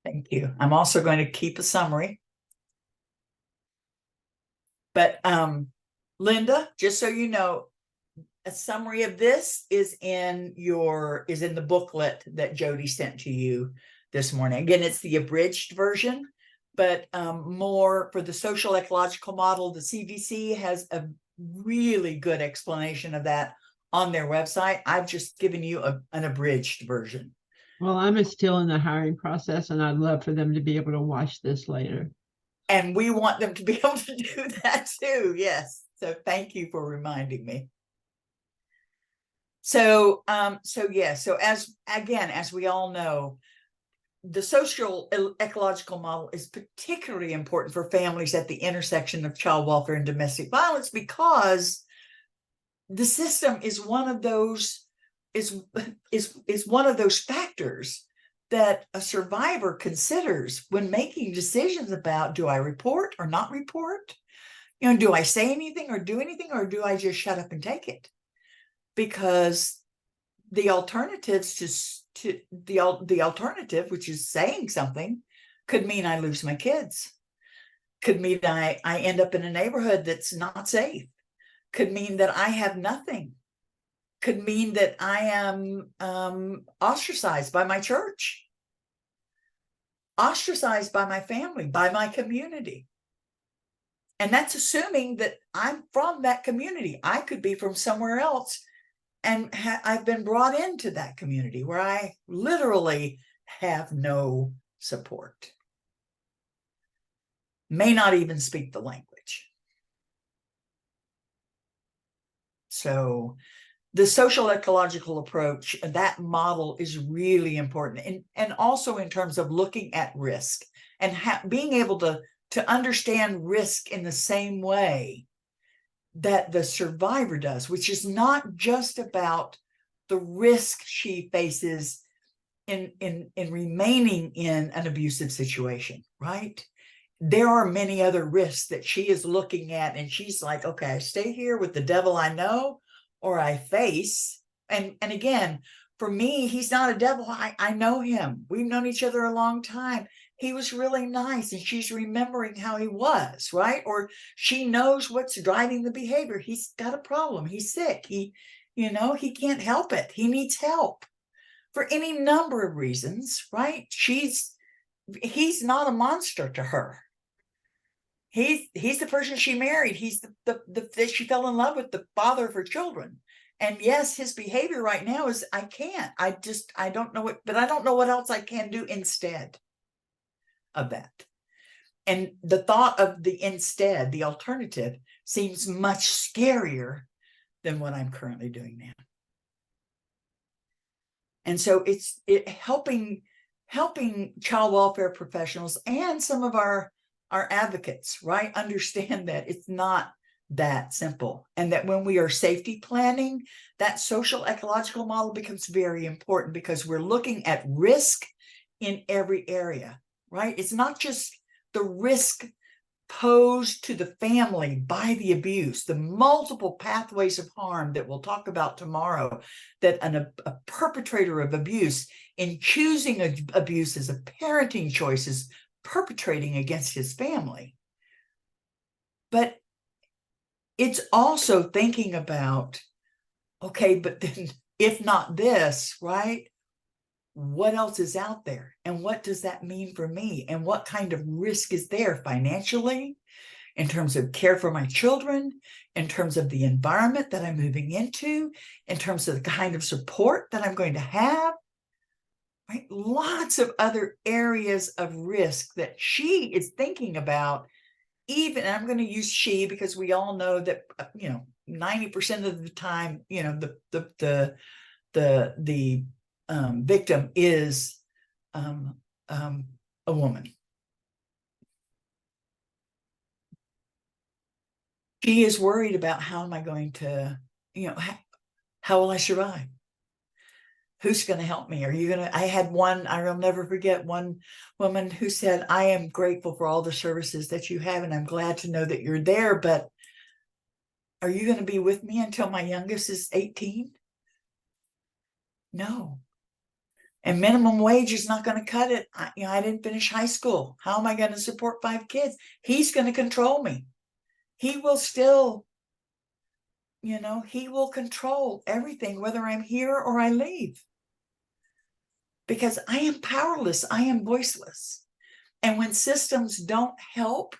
Thank you. I'm also going to keep a summary. But Linda, just so you know, a summary of this is in the booklet that Jody sent to you this morning. Again, it's the abridged version, but more for the social ecological model. The CVC has a really good explanation of that on their website. I've just given you an abridged version. Well, I'm still in the hiring process, and I'd love for them to be able to watch this later. And we want them to be able to do that too. Yes. So thank you for reminding me. So as we all know, the social ecological model is particularly important for families at the intersection of child welfare and domestic violence, because the system is one of those factors that a survivor considers when making decisions about, do I report or not report? Do I say anything or do anything, or do I just shut up and take it? Because the alternatives the alternative, which is saying something, could mean I lose my kids, could mean I end up in a neighborhood that's not safe, could mean that I have nothing, could mean that I am ostracized by my church, ostracized by my family, by my community. And that's assuming that I'm from that community. I could be from somewhere else, and I've been brought into that community where I literally have no support, may not even speak the language. So the social ecological approach, that model, is really important. And also in terms of looking at risk and being able to understand risk in the same way that the survivor does, which is not just about the risk she faces in remaining in an abusive situation, right? There are many other risks that she is looking at, and she's like, okay, I stay here with the devil I know, or I face. And again, for me, he's not a devil. I know him. We've known each other a long time. He was really nice, and she's remembering how he was, right? Or she knows what's driving the behavior. He's got a problem. He's sick. He can't help it. He needs help for any number of reasons, right? He's not a monster to her. He's the person she married. He's the she fell in love with, the father of her children. And yes, his behavior right now is, I don't know what, but I don't know what else I can do instead of that. And the thought of the alternative, seems much scarier than what I'm currently doing now. And so it's helping child welfare professionals and some of our advocates, right, understand that it's not that simple, and that when we are safety planning, that social ecological model becomes very important, because we're looking at risk in every area, right? It's not just the risk posed to the family by the abuse, the multiple pathways of harm that we'll talk about tomorrow, that a perpetrator of abuse, in choosing abuse as a parenting choice, is perpetrating against his family. But it's also thinking about, okay, but then if not this, right, what else is out there? And what does that mean for me? And what kind of risk is there financially, in terms of care for my children, in terms of the environment that I'm moving into, in terms of the kind of support that I'm going to have, right? Lots of other areas of risk that she is thinking about. Even, and I'm going to use she, because we all know that 90% of the time, the victim is a woman. She is worried about, how am I going to, how will I survive? Who's going to help me? I had one, I'll never forget, one woman who said, I am grateful for all the services that you have, and I'm glad to know that you're there, but are you going to be with me until my youngest is 18? No. And minimum wage is not going to cut it. I didn't finish high school. How am I going to support 5 kids? He's going to control me. He will still, he will control everything, whether I'm here or I leave. Because I am powerless. I am voiceless. And when systems don't help,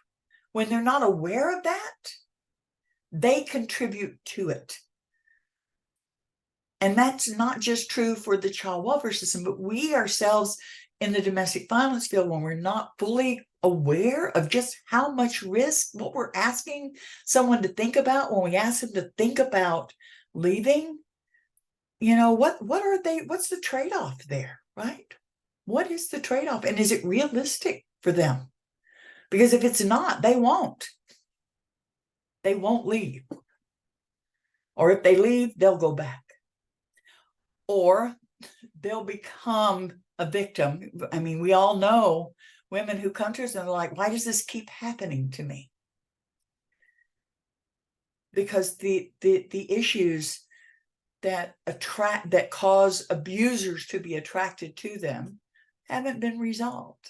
when they're not aware of that, they contribute to it. And that's not just true for the child welfare system, but we ourselves in the domestic violence field, when we're not fully aware of just how much risk, what we're asking someone to think about when we ask them to think about leaving, what are they, what's the trade-off there, right? What is the trade-off? And is it realistic for them? Because if it's not, they won't leave. Or if they leave, they'll go back. Or they'll become a victim. I mean, we all know women who come to us and are like, why does this keep happening to me? Because the issues that cause abusers to be attracted to them haven't been resolved.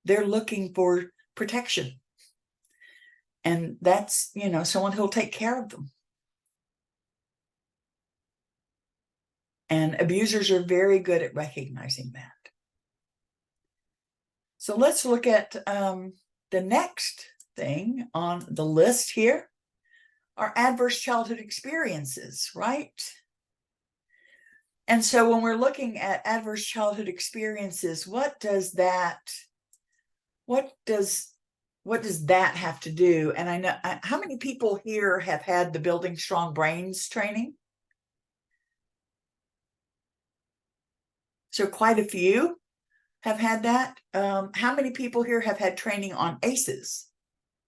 They're looking for protection. And that's, someone who'll take care of them. And abusers are very good at recognizing that. So let's look at the next thing on the list here, are adverse childhood experiences, right? And so when we're looking at adverse childhood experiences, what does that have to do? And I know, how many people here have had the Building Strong Brains training? So quite a few have had that. How many people here have had training on ACEs,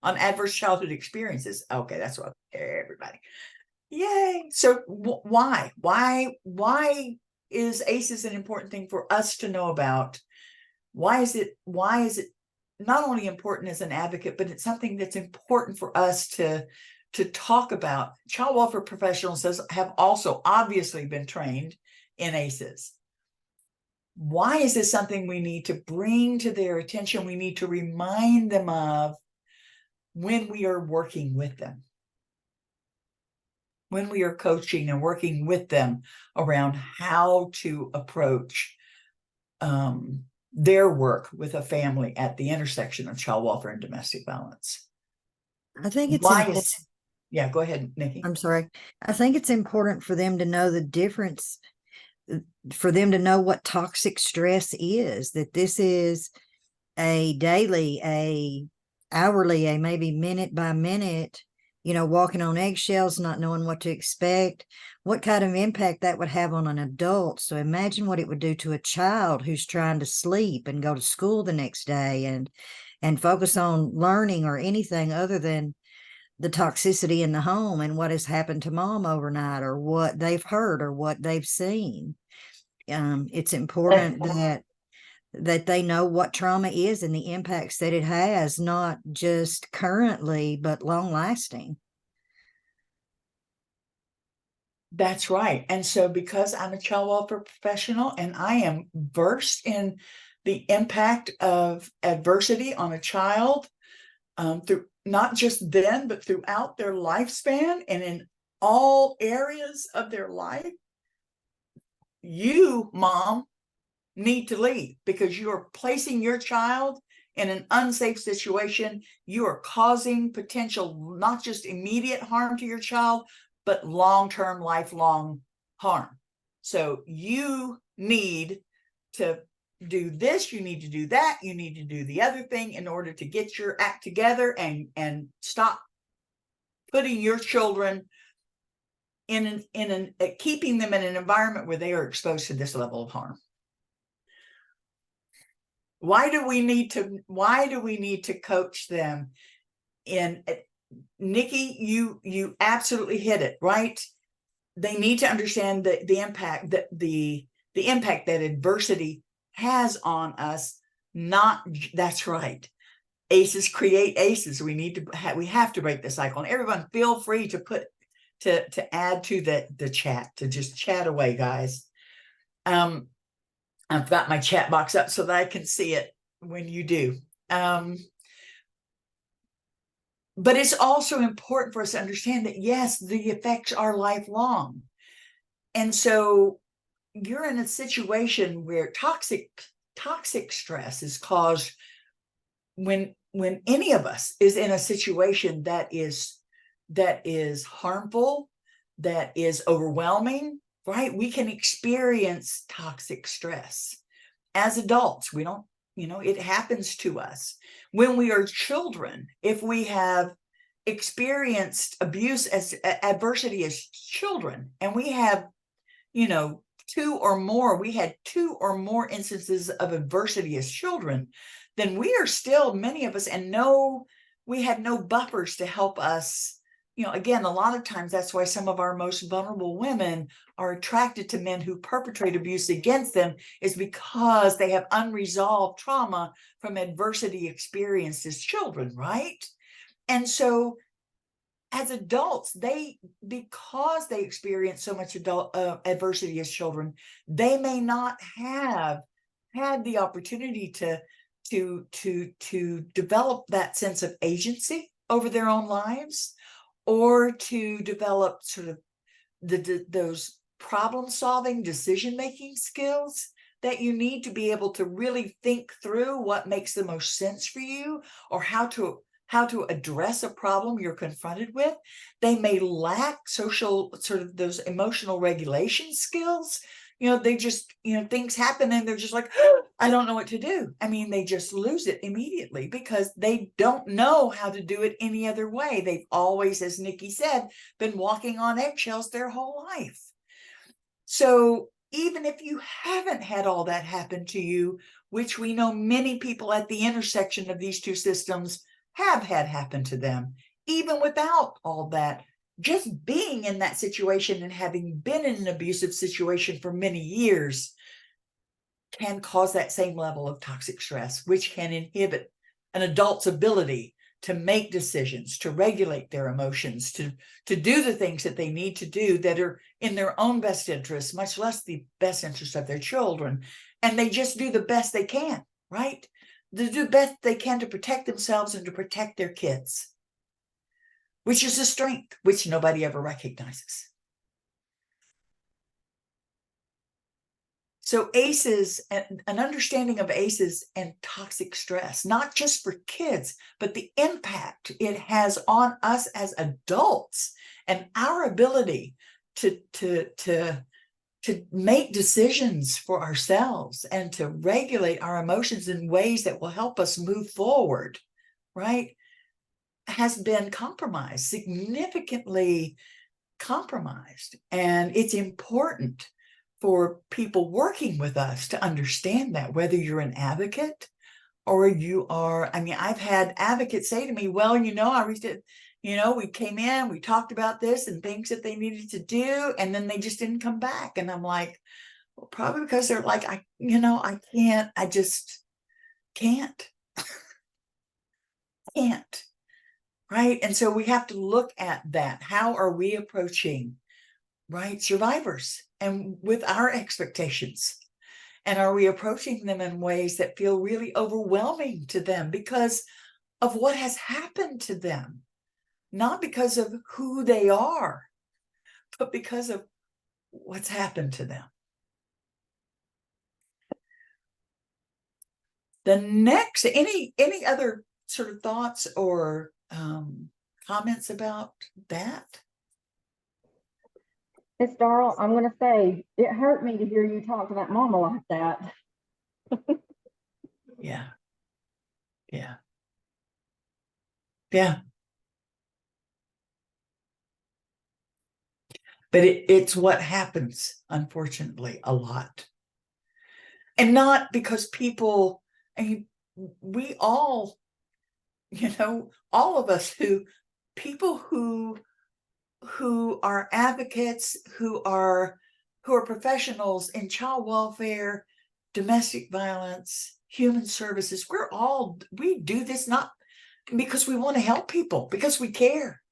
on adverse childhood experiences? Okay, that's what everybody. Yay! So why is ACEs an important thing for us to know about? Why is it not only important as an advocate, but it's something that's important for us to talk about? Child welfare professionals have also obviously been trained in ACEs. Why is this something we need to bring to their attention? We need to remind them of when we are working with them, when we are coaching and working with them around how to approach their work with a family at the intersection of child welfare and domestic violence. I think it's important. Yeah, go ahead, Nikki. I'm sorry. I think it's important for them to know the difference, for them to know what toxic stress is, that this is a daily, a hourly, a maybe minute by minute, walking on eggshells, not knowing what to expect, what kind of impact that would have on an adult. So imagine what it would do to a child who's trying to sleep and go to school the next day and focus on learning or anything other than the toxicity in the home and what has happened to mom overnight or what they've heard or what they've seen. It's important that they know what trauma is and the impacts that it has, not just currently, but long lasting. That's right. And so because I'm a child welfare professional and I am versed in the impact of adversity on a child, through not just then, but throughout their lifespan and in all areas of their life, you, mom, need to leave because you are placing your child in an unsafe situation. You are causing potential, not just immediate harm to your child, but long-term, lifelong harm. So you need to do this, you need to do that, you need to do the other thing in order to get your act together and stop putting your children keeping them in an environment where they are exposed to this level of harm. Why do we need to coach them in? Nikki, you absolutely hit it, right? They need to understand the impact that the impact that adversity has on us. That's right. ACEs create ACEs. We have to break the cycle. And everyone, feel free to add to the chat, to just chat away, guys. I've got my chat box up so that I can see it when you do. But it's also important for us to understand that, yes, the effects are lifelong. And so you're in a situation where toxic stress is caused when any of us is in a situation that is harmful, that is overwhelming, right? We can experience toxic stress as adults. We don't, it happens to us. When we are children, if we have experienced abuse as adversity as children, and we have, we had 2 or more instances of adversity as children, then we are still, many of us, and we had no buffers to help us. Again, a lot of times that's why some of our most vulnerable women are attracted to men who perpetrate abuse against them, is because they have unresolved trauma from adversity experienced as children, right? And so as adults, because they experience so much adversity as children, they may not have had the opportunity to develop that sense of agency over their own lives, or to develop sort of those problem-solving, decision-making skills that you need to be able to really think through what makes the most sense for you, or how to address a problem you're confronted with. They may lack social, sort of those emotional regulation skills. They just, things happen and they're just like, oh, I don't know what to do. I mean, they just lose it immediately because they don't know how to do it any other way. They've always, as Nikki said, been walking on eggshells their whole life. So even if you haven't had all that happen to you, which we know many people at the intersection of these two systems have had happen to them, even without all that, just being in that situation and having been in an abusive situation for many years can cause that same level of toxic stress, which can inhibit an adult's ability to make decisions, to regulate their emotions, to do the things that they need to do that are in their own best interest, much less the best interest of their children. And they just do the best they can, right? They do the best they can to protect themselves and to protect their kids, which is a strength which nobody ever recognizes. So ACEs, an understanding of ACEs and toxic stress, not just for kids, but the impact it has on us as adults and our ability to make decisions for ourselves and to regulate our emotions in ways that will help us move forward, right, has been compromised, significantly compromised. And it's important for people working with us to understand that, whether you're an advocate or you are, I've had advocates say to me, well, I reached it, we came in, we talked about this and things that they needed to do, and then they just didn't come back. And I'm like, well, probably because they're like, I just can't, right? And so we have to look at that. How are we approaching, right, survivors and with our expectations? And are we approaching them in ways that feel really overwhelming to them because of what has happened to them? Not because of who they are, but because of what's happened to them. The next, any other sort of thoughts or comments about that? Miss Darrell, I'm going to say it hurt me to hear you talk to that mama like that. Yeah. But it's what happens, unfortunately, a lot. And not because people, we all, all of us people who are advocates, who are professionals in child welfare, domestic violence, human services, we do this not because we want to help people, because we care.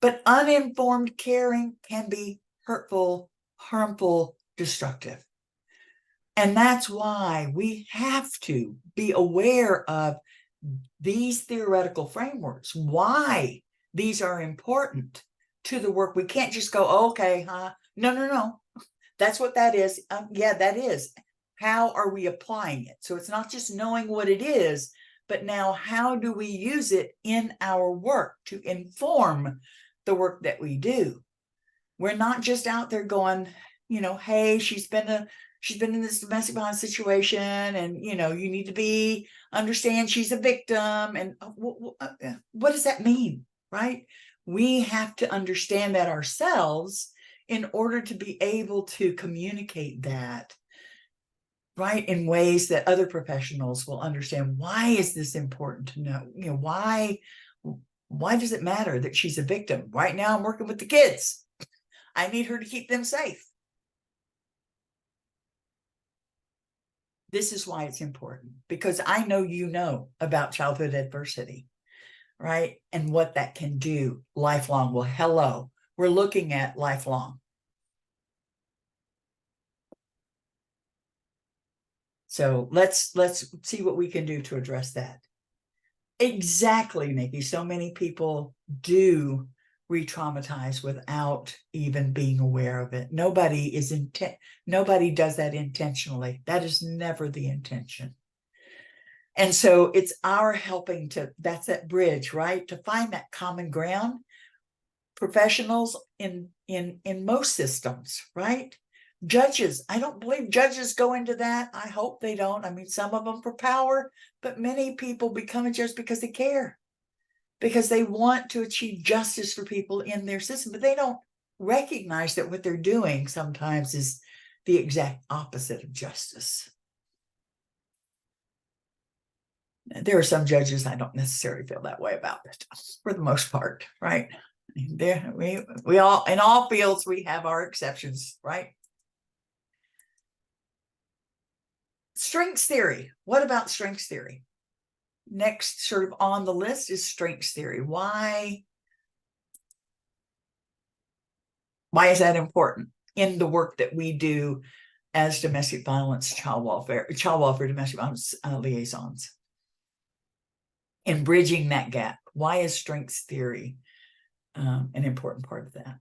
But uninformed caring can be hurtful, harmful, destructive. And that's why we have to be aware of these theoretical frameworks, why these are important to the work. We can't just go, oh, okay, huh? No. That's what that is. Yeah, that is. How are we applying it? So it's not just knowing what it is, but now how do we use it in our work to inform the work that we do? We're not just out there going, hey, she's been in this domestic violence situation, and you need to understand she's a victim. And what does that mean, right? We have to understand that ourselves in order to be able to communicate that, right, in ways that other professionals will understand. Why is this important to know? Why does it matter that she's a victim? Right now, I'm working with the kids. I need her to keep them safe. This is why it's important, because I know about childhood adversity, right? And what that can do lifelong. Well, hello, we're looking at lifelong. So let's see what we can do to address that. Exactly, Nikki. So many people do re-traumatize without even being aware of it. Nobody does that intentionally. That is never the intention. And so it's our helping that's that bridge, right? To find that common ground. Professionals in most systems, right? Judges, I don't believe judges go into that. I hope they don't. I mean, some of them for power, but many people become a judge because they care, because they want to achieve justice for people in their system, but they don't recognize that what they're doing sometimes is the exact opposite of justice. There are some judges I don't necessarily feel that way about, but for the most part, right? There, we all, in all fields, we have our exceptions, right? Strengths theory. What about strengths theory? Next, sort of on the list, is strengths theory. Why is that important in the work that we do as domestic violence, child welfare, domestic violence liaisons? In bridging that gap, why is strengths theory an important part of that?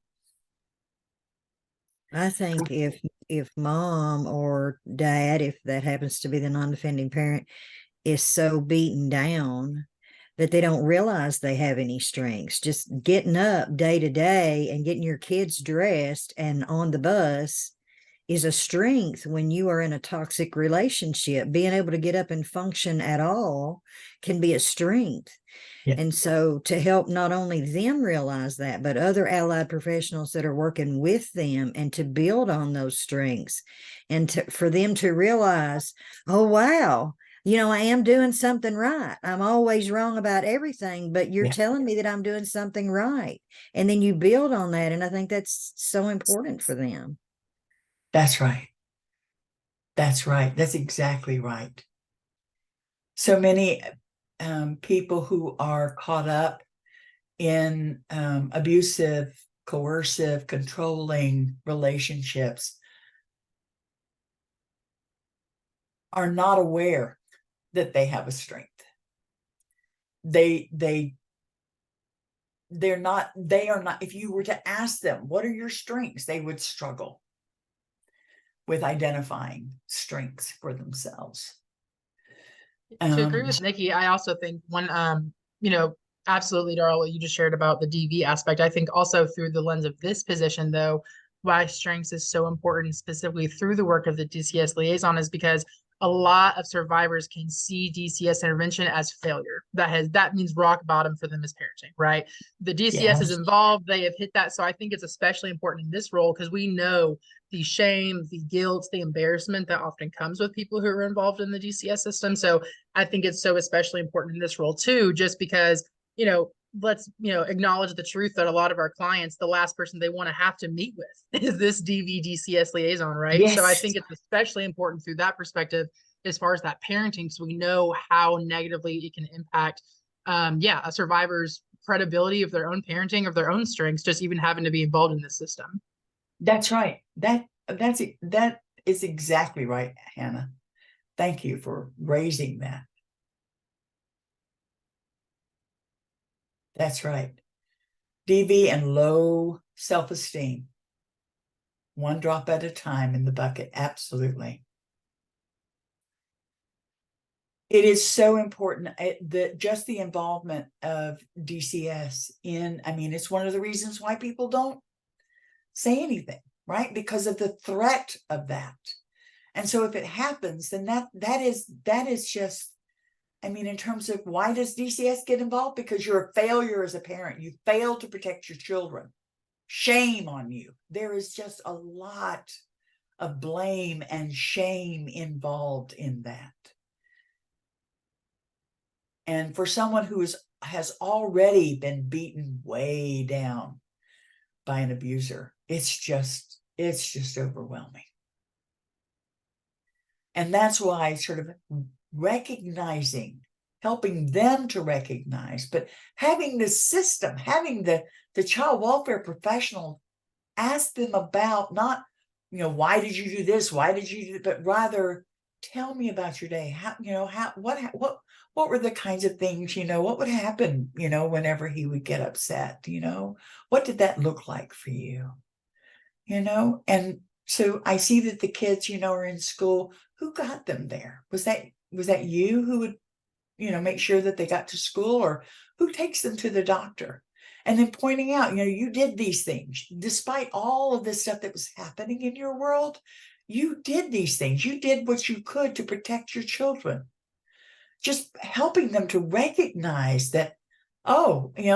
I think if mom or dad, if that happens to be the non-defending parent, is so beaten down that they don't realize they have any strengths, just getting up day to day and getting your kids dressed and on the bus is a strength when you are in a toxic relationship. Being able to get up and function at all can be a strength. Yeah. And so to help not only them realize that, but other allied professionals that are working with them, and to build on those strengths, and for them to realize, oh, wow, I am doing something right. I'm always wrong about everything, but you're telling me that I'm doing something right. And then you build on that. And I think that's so important for them. That's right. That's right. That's exactly right. So many people who are caught up in abusive, coercive, controlling relationships are not aware that they have a strength. They are not, if you were to ask them, what are your strengths? They would struggle with identifying strengths for themselves. To agree with Nikki, I also think one, absolutely, Darla, what you just shared about the DV aspect. I think also through the lens of this position, though, why strengths is so important, specifically through the work of the DCS liaison, is because a lot of survivors can see DCS intervention as failure. That means rock bottom for them as parenting, right? The DCS is involved, they have hit that. So I think it's especially important in this role because we know the shame, the guilt, the embarrassment that often comes with people who are involved in the DCS system. So I think it's so especially important in this role too, just because, let's, acknowledge the truth that a lot of our clients, the last person they want to have to meet with is this DV DCS liaison, right? Yes. So I think it's especially important through that perspective, as far as that parenting, so we know how negatively it can impact, a survivor's credibility of their own parenting, of their own strengths, just even having to be involved in the system. That's right. That is exactly right, Hannah. Thank you for raising that. That's right. DV and low self-esteem. One drop at a time in the bucket. Absolutely. It is so important that just the involvement of DCS in, I mean, it's one of the reasons why people don't say anything, right? Because of the threat of that. And so if it happens, then that is just, I mean, in terms of why does DCS get involved? Because you're a failure as a parent. You failed to protect your children. Shame on you. There is just a lot of blame and shame involved in that. And for someone who has already been beaten way down by an abuser, it's just overwhelming. And that's why sort of recognizing, helping them to recognize, but having the system, having the child welfare professional ask them about not, why did you do this? Why did you do it? But rather, tell me about your day. What were the kinds of things, what would happen, whenever he would get upset, what did that look like for you? And so I see that the kids, are in school. Who got them there? Was that you who would, make sure that they got to school, or who takes them to the doctor? And then pointing out, you did these things despite all of this stuff that was happening in your world. You did these things. You did what you could to protect your children. Just helping them to recognize that,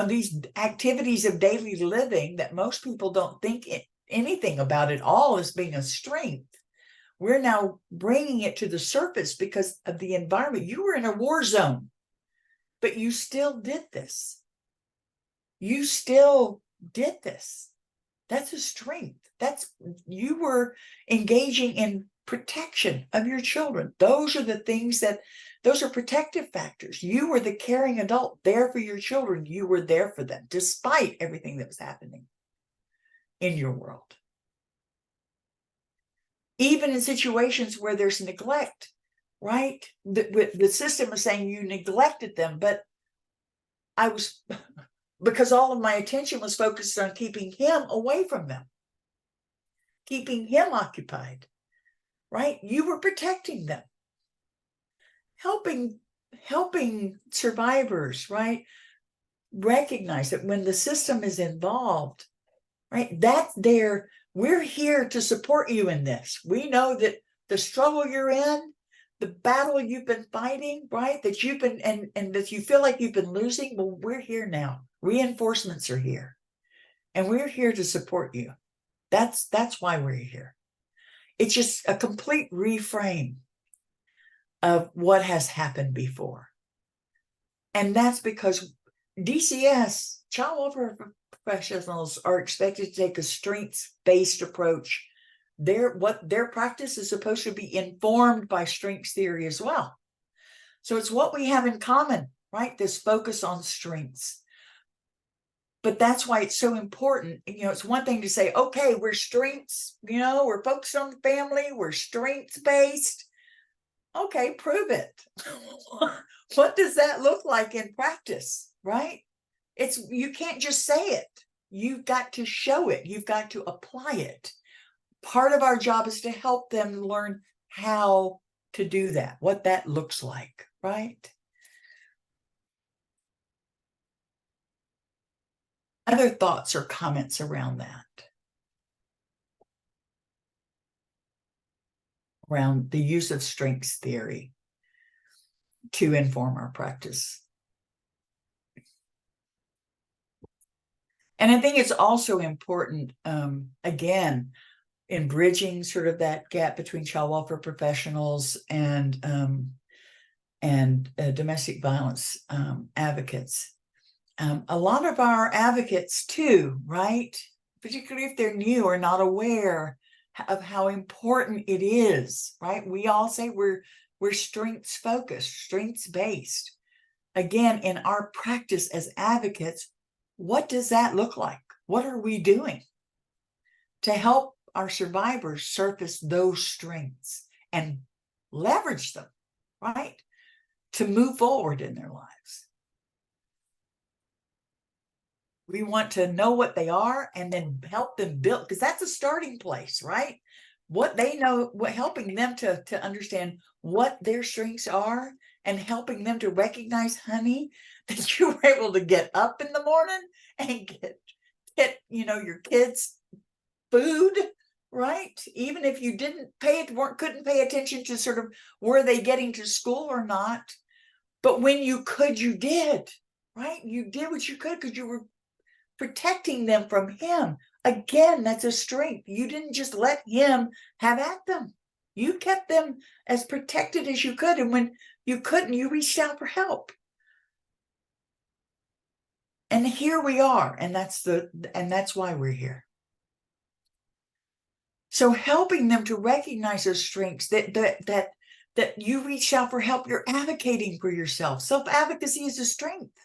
these activities of daily living that most people don't think anything about at all as being a strength. We're now bringing it to the surface because of the environment. You were in a war zone, but you still did this. You still did this. That's a strength. You were engaging in protection of your children. Those are the things those are protective factors. You were the caring adult there for your children. You were there for them despite everything that was happening in your world. Even in situations where there's neglect, right? The system is saying you neglected them, but because all of my attention was focused on keeping him away from them, keeping him occupied, right? You were protecting them, helping survivors, right? Recognize that when the system is involved, right? We're here to support you in this. We know that the struggle you're in, the battle you've been fighting, right? That you've been, and that you feel like you've been losing. Well, we're here now. Reinforcements are here. And we're here to support you. That's why we're here. It's just a complete reframe of what has happened before. And that's because DCS, child welfare professionals, are expected to take a strengths-based approach. Their practice is supposed to be informed by strengths theory as well. So it's what we have in common, right? This focus on strengths. But that's why it's so important. It's one thing to say, okay, we're strengths, we're focused on the family, we're strengths-based. Okay, prove it. What does that look like in practice, right? You can't just say it. You've got to show it. You've got to apply it. Part of our job is to help them learn how to do that, what that looks like, right? Other thoughts or comments around that? Around the use of strengths theory to inform our practice. And I think it's also important, again, in bridging sort of that gap between child welfare professionals and domestic violence advocates. A lot of our advocates too, right? Particularly if they're new or not aware of how important it is, right? We all say we're strengths focused, strengths based. Again, in our practice as advocates, what does that look like? What are we doing to help our survivors surface those strengths and leverage them, right, to move forward in their lives. We want to know what they are and then help them build, because that's a starting place, right? What they know, what helping them to understand what their strengths are and helping them to recognize, honey, that you were able to get up in the morning and get your kids food, right? Even if you couldn't pay attention to sort of were they getting to school or not. But when you could, you did, right? You did what you could because you were protecting them from him. Again, that's a strength. You didn't just let him have at them. You kept them as protected as you could. And when you couldn't, you reached out for help. And here we are. And that's why we're here. So helping them to recognize those strengths, that you reach out for help, you're advocating for yourself. Self-advocacy is a strength,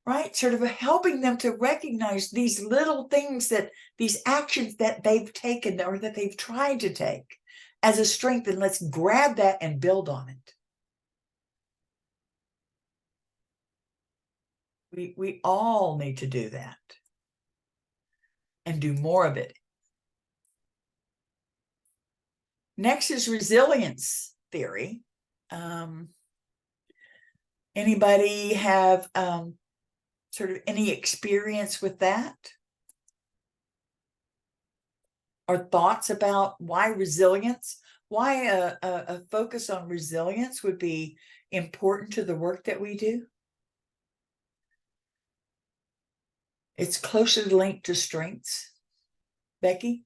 right? Sort of helping them to recognize these little things, these actions that they've taken or that they've tried to take as a strength, and let's grab that and build on it. We all need to do that and do more of it. Next is resilience theory. Anybody have sort of any experience with that? Or thoughts about why resilience, why a focus on resilience would be important to the work that we do? It's closely linked to strengths. Becky?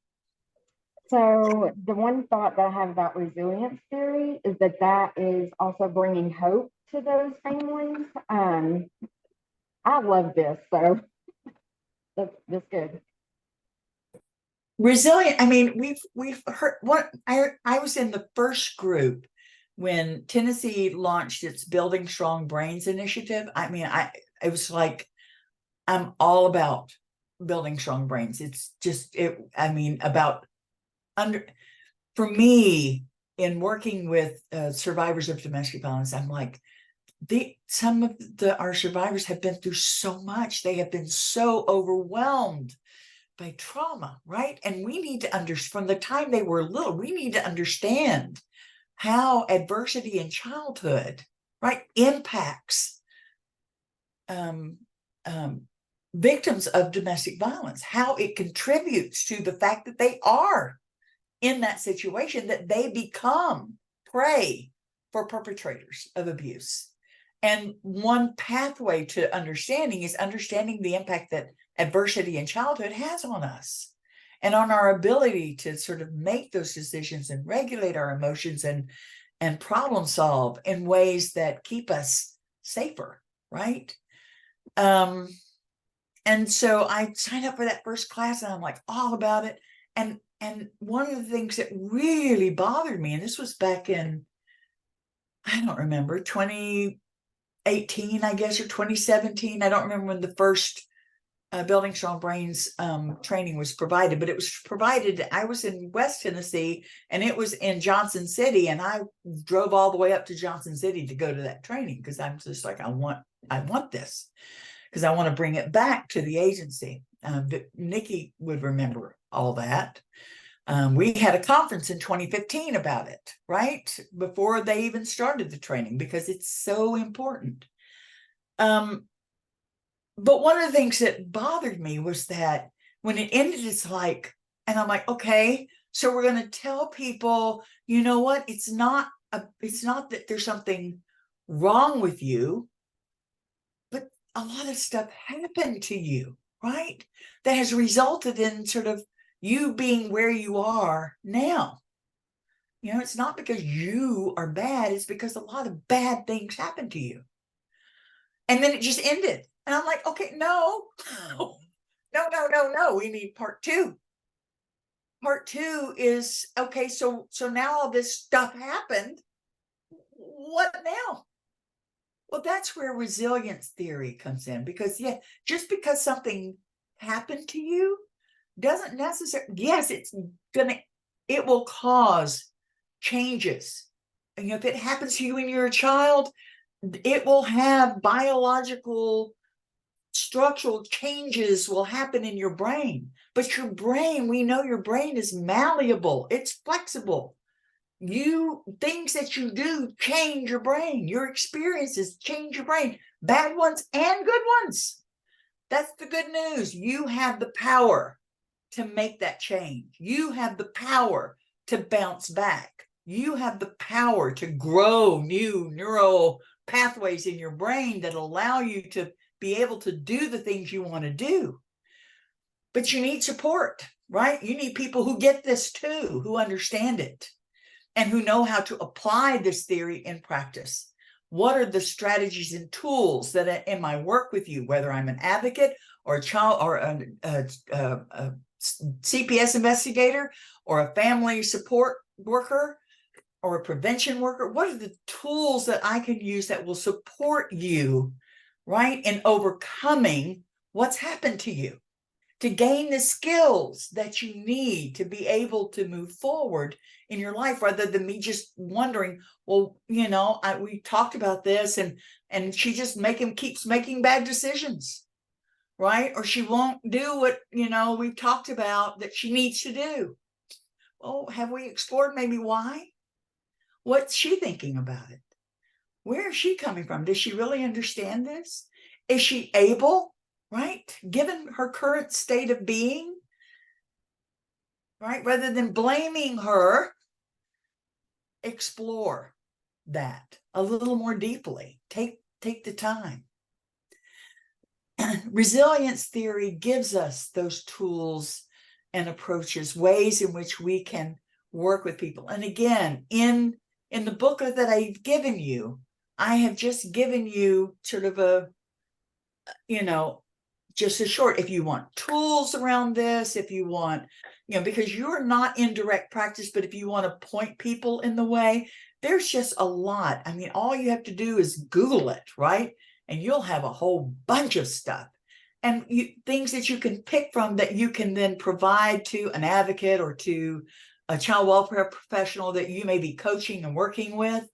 So the one thought that I have about resilience theory is that is also bringing hope to those families. I love this, so that's good. Resilient. I mean, we've heard what I was in the first group when Tennessee launched its Building Strong Brains initiative. I mean, it was like, I'm all about building strong brains. It's just for me, in working with survivors of domestic violence, I'm like, some of our survivors have been through so much. They have been so overwhelmed by trauma, right? And we need to understand, from the time they were little, we need to understand how adversity in childhood, right, impacts victims of domestic violence, how it contributes to the fact that they are in that situation, that they become prey for perpetrators of abuse. And one pathway to understanding is understanding the impact that adversity in childhood has on us and on our ability to sort of make those decisions and regulate our emotions and problem solve in ways that keep us safer, right? And so I signed up for that first class and I'm like all about it. And one of the things that really bothered me, and this was back in, I don't remember, 2018, I guess, or 2017. I don't remember when the first Building Strong Brains training was provided, but it was provided, I was in West Tennessee and it was in Johnson City. And I drove all the way up to Johnson City to go to that training because I'm just like, I want this, because I want to bring it back to the agency. Nikki would remember all that. We had a conference in 2015 about it, right? Before they even started the training, because it's so important. But one of the things that bothered me was that when it ended, it's like, and I'm like, okay, so we're going to tell people, you know what? It's not that there's something wrong with you, but a lot of stuff happened to you, right? That has resulted in sort of you being where you are now. You know, it's not because you are bad, it's because a lot of bad things happened to you. And then it just ended. And I'm like, okay, no. We need part two. Part two is, okay, so now all this stuff happened. What now? Well, that's where resilience theory comes in, because just because something happened to you doesn't necessarily, yes, it will cause changes. And if it happens to you when you're a child, it will have biological structural changes will happen in your brain. But your brain, we know your brain is malleable, it's flexible. Things that you do change your brain. Your experiences change your brain, bad ones and good ones. That's the good news. You have the power to make that change. You have the power to bounce back. You have the power to grow new neural pathways in your brain that allow you to be able to do the things you want to do. But you need support, right? You need people who get this too, who understand it, and who know how to apply this theory in practice. What are the strategies and tools that in my work with you, whether I'm an advocate or a child or a CPS investigator or a family support worker or a prevention worker? What are the tools that I can use that will support you, right, in overcoming what's happened to you, to gain the skills that you need to be able to move forward in your life, rather than me just wondering, well, we talked about this and she just keeps making bad decisions, right? Or she won't do what, we've talked about that she needs to do. Well, have we explored maybe why? What's she thinking about it? Where is she coming from? Does she really understand this? Is she able, right? Given her current state of being, right? Rather than blaming her, explore that a little more deeply. Take the time. Resilience theory gives us those tools and approaches, ways in which we can work with people. And again, in the booklet that I've given you, I have just given you sort of a, just a short, if you want tools around this, if you want, because you're not in direct practice, but if you want to point people in the way, there's just a lot. I mean, all you have to do is Google it, right? And you'll have a whole bunch of stuff and things that you can pick from that you can then provide to an advocate or to a child welfare professional that you may be coaching and working with,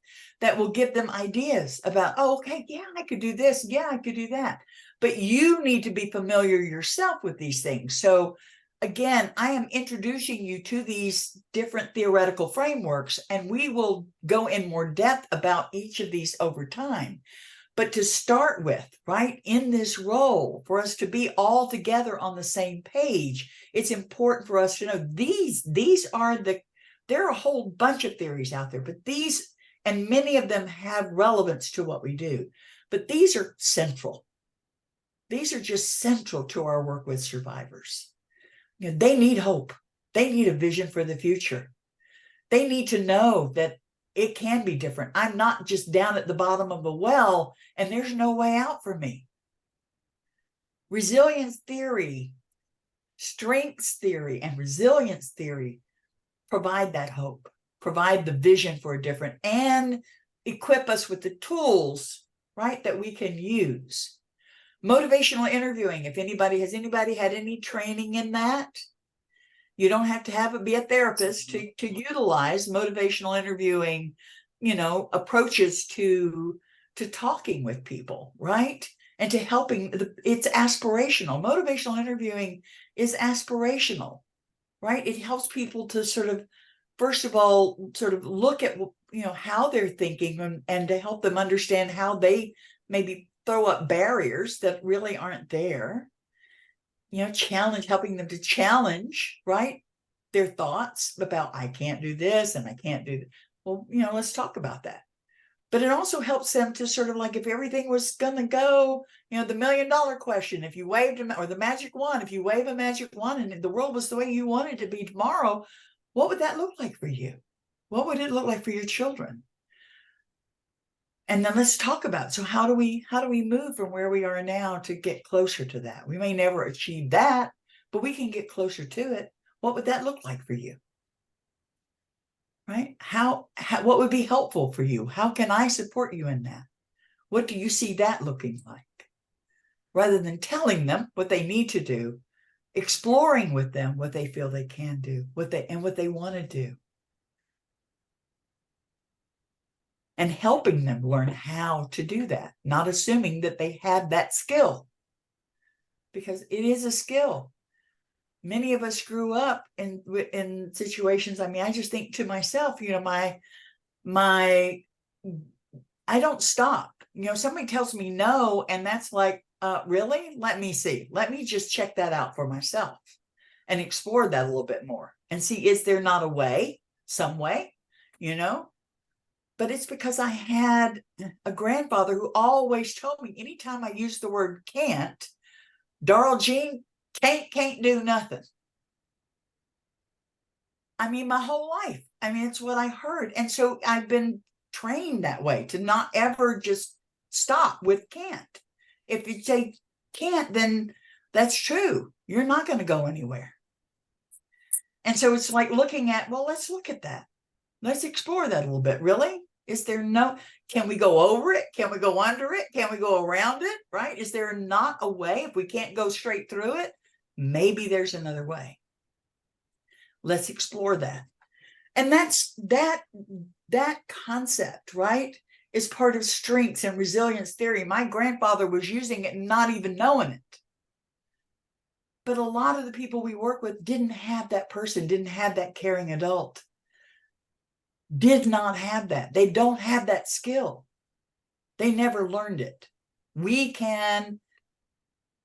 that will give them ideas about, oh, okay, yeah, I could do this. Yeah, I could do that. But you need to be familiar yourself with these things. So again, I am introducing you to these different theoretical frameworks, and we will go in more depth about each of these over time. But to start with, right, in this role, for us to be all together on the same page, it's important for us to know there are a whole bunch of theories out there, but these, and many of them have relevance to what we do, but these are central. These are just central to our work with survivors. They need hope. They need a vision for the future. They need to know that it can be different. I'm not just down at the bottom of the well and there's no way out for me. Resilience theory, strengths theory, and resilience theory provide that hope, provide the vision for a different, and equip us with the tools, right, that we can use. Motivational interviewing, if anybody had any training in that, you don't have to be a therapist to utilize motivational interviewing, approaches to talking with people, right? And to helping, it's aspirational. Motivational interviewing is aspirational, right? It helps people to first of all, look at, how they're thinking and to help them understand how they maybe throw up barriers that really aren't there. Helping them to challenge, right, their thoughts about, I can't do this and I can't do that. Well, let's talk about that. But it also helps them to if everything was going to go, the $1 million question, if you waved or the magic wand, if you wave a magic wand and the world was the way you want it to be tomorrow, what would that look like for you? What would it look like for your children? And then let's talk about, so how do we move from where we are now to get closer to that? We may never achieve that, but we can get closer to it. What would that look like for you? Right? What would be helpful for you? How can I support you in that? What do you see that looking like? Rather than telling them what they need to do, exploring with them what they feel they can do, what they want to do, and helping them learn how to do that, not assuming that they have that skill, because it is a skill. Many of us grew up in situations. I mean, I just think to myself, you know, my I don't stop. You know, somebody tells me no, and that's like, really? Let me see. Let me just check that out for myself and explore that a little bit more and see, is there not a way, some way, you know? But it's because I had a grandfather who always told me, anytime I use the word can't, Darl Jean, can't do nothing. I mean, my whole life. I mean, it's what I heard. And so I've been trained that way, to not ever just stop with can't. If you say can't, then that's true. You're not going to go anywhere. And so it's like looking at, well, let's look at that. Let's explore that a little bit. Really? Is there no, can we go over it? Can we go under it? Can we go around it? Right? Is there not a way? If we can't go straight through it, maybe there's another way. Let's explore that. And that's that concept, right, is part of strengths and resilience theory. My grandfather was using it and not even knowing it. But a lot of the people we work with didn't have that person, didn't have that caring adult, did not have that. They don't have that skill. They never learned it. We can,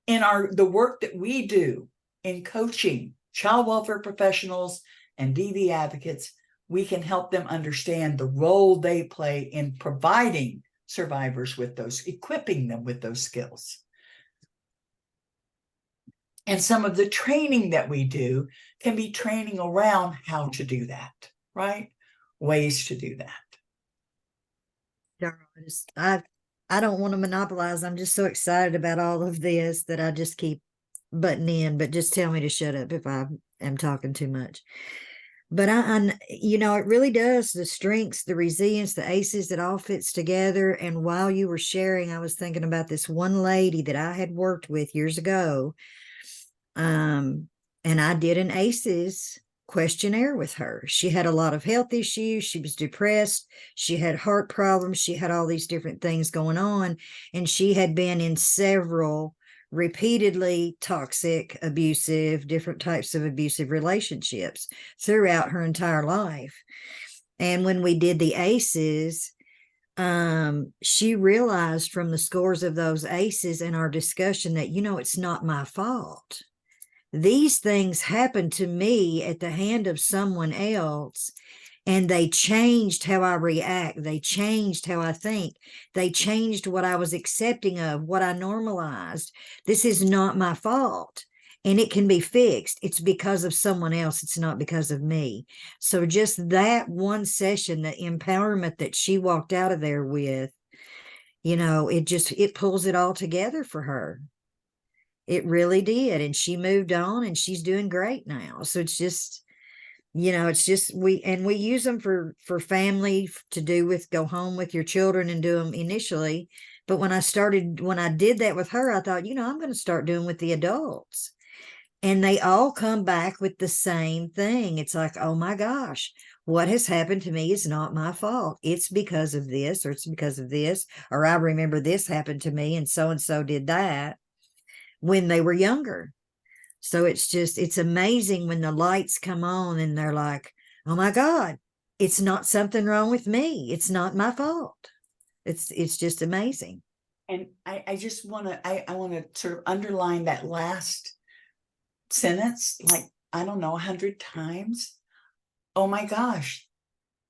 in the work that we do in coaching child welfare professionals and DV advocates, we can help them understand the role they play in providing survivors with those, equipping them with those skills. And some of the training that we do can be training around how to do that, right? Ways to do that. I don't want to monopolize. I'm just so excited about all of this that I just keep butting in, but just tell me to shut up if I am talking too much. But you know, it really does. The strengths, the resilience, the ACEs, it all fits together. And while you were sharing, I was thinking about this one lady that I had worked with years ago. And I did an ACEs questionnaire with her. She had a lot of health issues. She was depressed. She had heart problems. She had all these different things going on. And she had been in several repeatedly toxic, abusive, different types of abusive relationships throughout her entire life. And when we did the ACEs, she realized from the scores of those ACEs in our discussion that, you know, it's not my fault. These things happened to me at the hand of someone else, and they changed how I react. They changed how I think. They changed what I was accepting of, what I normalized. This is not my fault, and it can be fixed. It's because of someone else. It's not because of me. So just that one session, the empowerment that she walked out of there with, you know, it pulls it all together for her. It really did. And she moved on and she's doing great now. So it's just, you know, it's just, we use them for family to do with, go home with your children and do them initially. But when I did that with her, I thought, you know, I'm going to start doing with the adults. And they all come back with the same thing. It's like, oh my gosh, what has happened to me is not my fault. It's because of this, or it's because of this, or I remember this happened to me and so did that when they were younger. So it's amazing when the lights come on and they're like, oh my God, it's not something wrong with me. It's not my fault. It's just amazing. And I just want to, I want to sort of underline that last sentence, like, I don't know, 100 times. Oh my gosh,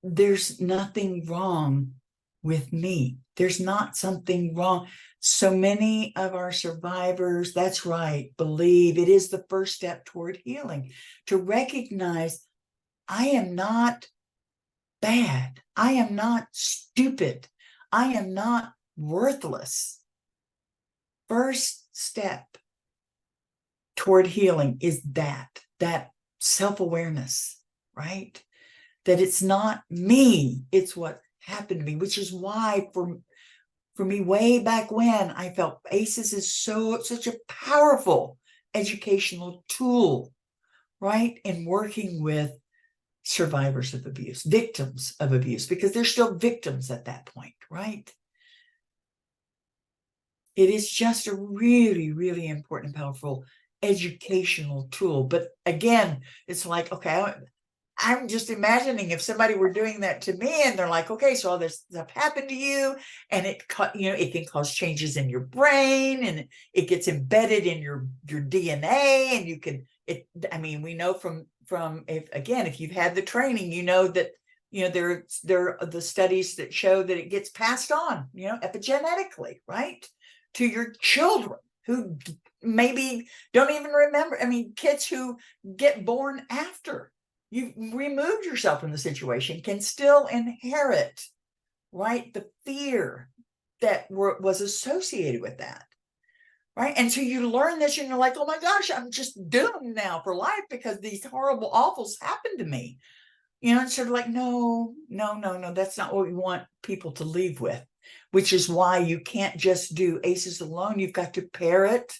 there's nothing wrong with me. There's not something wrong. So many of our survivors, that's right, believe it is the first step toward healing, to recognize I am not bad. I am not stupid. I am not worthless. First step toward healing is that self-awareness, right? That it's not me, it's what happened to me, which is why for me way back when, I felt ACEs is such a powerful educational tool, right? In working with survivors of abuse, victims of abuse, because they're still victims at that point, right? It is just a really, really important, powerful educational tool. But again, it's like, okay, I'm just imagining if somebody were doing that to me and they're like, okay, so all this stuff happened to you, and it can cause changes in your brain, and it gets embedded in your DNA, and you can, we know from if you've had the training, that there are the studies that show that it gets passed on, epigenetically, right, to your children who maybe don't even remember. Kids who get born after you removed yourself from the situation can still inherit, right, the fear that was associated with that, right? And so you learn this and you're like, oh my gosh, I'm just doomed now for life because these horrible awfuls happened to me. It's sort of like, no, that's not what we want people to leave with, which is why you can't just do ACEs alone. You've got to pair it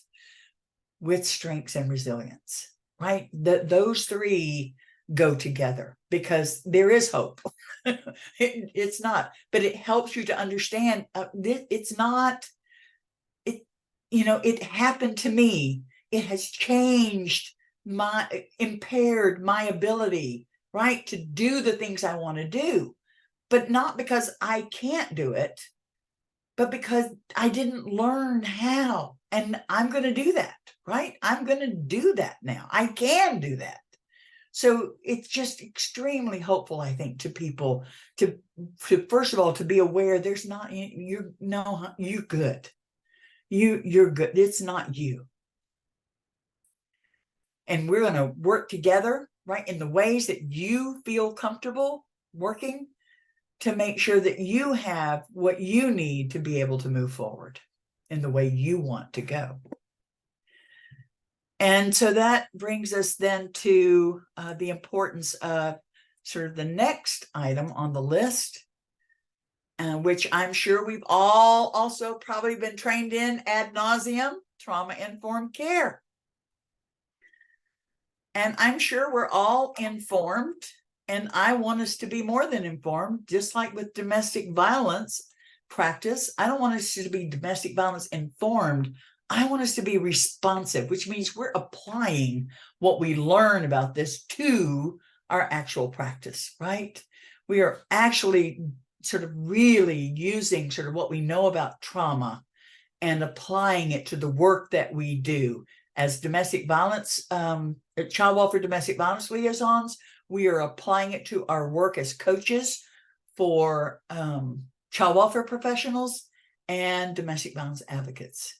with strengths and resilience, right? Those three go together because there is hope. It's not, but it helps you to understand it's not, it happened to me. It has changed impaired my ability, right, to do the things I want to do, but not because I can't do it, but because I didn't learn how. And I'm going to do that, right? I'm going to do that now. I can do that. So it's just extremely hopeful, I think, to people to first of all, to be aware there's not, you're good. You're good. It's not you. And we're going to work together, right, in the ways that you feel comfortable working to make sure that you have what you need to be able to move forward in the way you want to go. And so that brings us then to the importance of sort of the next item on the list, which I'm sure we've all also probably been trained in ad nauseum, trauma-informed care. And I'm sure we're all informed, and I want us to be more than informed, just like with domestic violence practice. I don't want us to be domestic violence informed. I want us to be responsive, which means we're applying what we learn about this to our actual practice, right? We are actually sort of really using sort of what we know about trauma and applying it to the work that we do as domestic violence, child welfare domestic violence liaisons. We are applying it to our work as coaches for child welfare professionals and domestic violence advocates,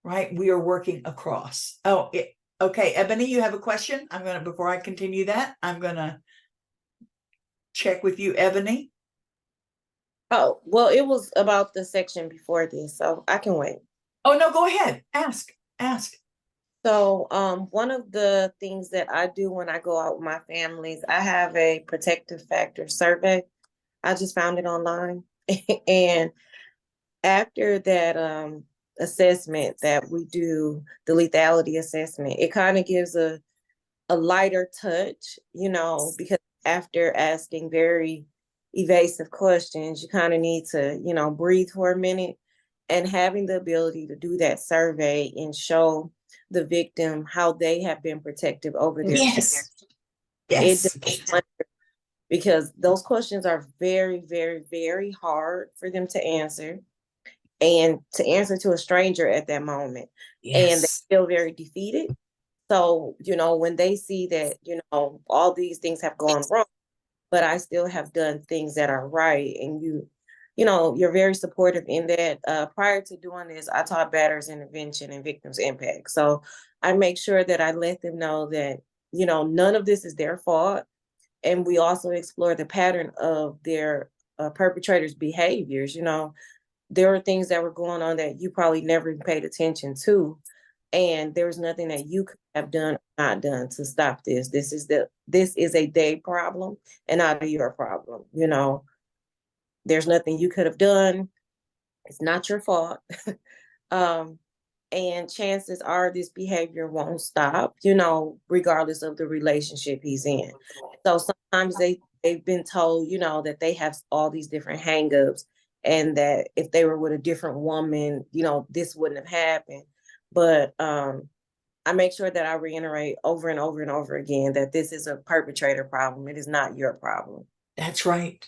right? We are working across. Okay, Ebony, you have a question? Before I continue that, I'm going to check with you, Ebony. Oh, well, it was about the section before this, so I can wait. Oh, no, go ahead. Ask. So one of the things that I do when I go out with my families, I have a protective factor survey. I just found it online. And after that assessment that we do, the lethality assessment, it kind of gives a lighter touch, because after asking very evasive questions, you kind of need to, breathe for a minute, and having the ability to do that survey and show the victim how they have been protective over their Yes. Because those questions are very, very, very hard for them to answer, and to answer to a stranger at that moment. Yes. And they feel very defeated. So, when they see that, all these things have gone wrong, but I still have done things that are right, and you're very supportive in that. Prior to doing this, I taught batterers intervention and victims impact. So I make sure that I let them know that, none of this is their fault. And we also explore the pattern of their perpetrators' behaviors. There were things that were going on that you probably never paid attention to. And there was nothing that you could have done or not done to stop this. This is a day problem and not your problem. There's nothing you could have done. It's not your fault. and chances are this behavior won't stop, regardless of the relationship he's in. So sometimes they've been told, that they have all these different hangups, and that if they were with a different woman, this wouldn't have happened. But I make sure that I reiterate over and over and over again that this is a perpetrator problem. It is not your problem. That's right.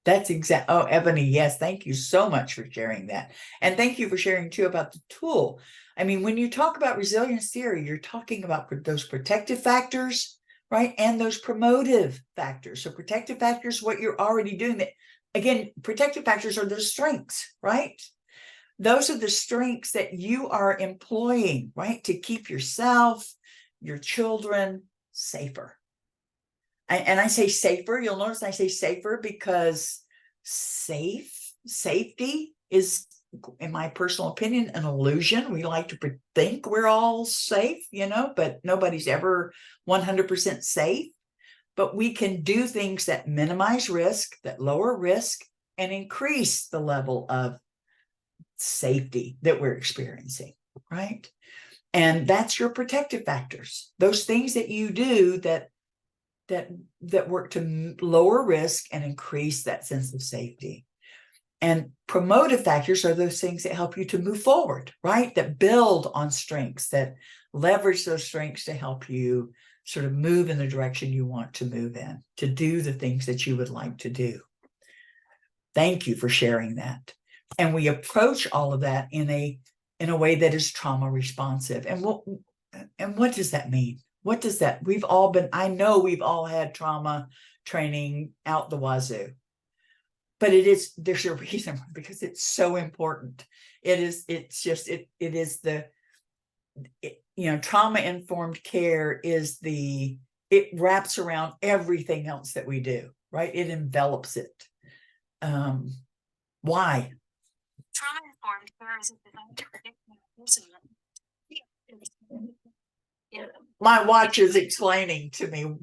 That's exact. Oh, Ebony, yes. Thank you so much for sharing that. And thank you for sharing too about the tool. I mean, when you talk about resilience theory, you're talking about those protective factors, right? And those promotive factors. So protective factors, what you're already doing. That again, protective factors are those strengths, right? Those are the strengths that you are employing, right? To keep yourself, your children safer. And I say safer, you'll notice I say safer because safety is, in my personal opinion, an illusion. We like to think we're all safe, but nobody's ever 100% safe. But we can do things that minimize risk, that lower risk, and increase the level of safety that we're experiencing, right? And that's your protective factors. Those things that you do that work to lower risk and increase that sense of safety. And promotive factors are those things that help you to move forward, right? That build on strengths, that leverage those strengths to help you sort of move in the direction you want to move in, to do the things that you would like to do. Thank you for sharing that. And we approach all of that in a way that is trauma responsive. And what does that mean? What does that, I know we've all had trauma training out the wazoo, but there's a reason, because it's so important. Trauma-informed care it wraps around everything else that we do, right? It envelops it. Why? Trauma-informed care is designed to predict my watch is explaining to me.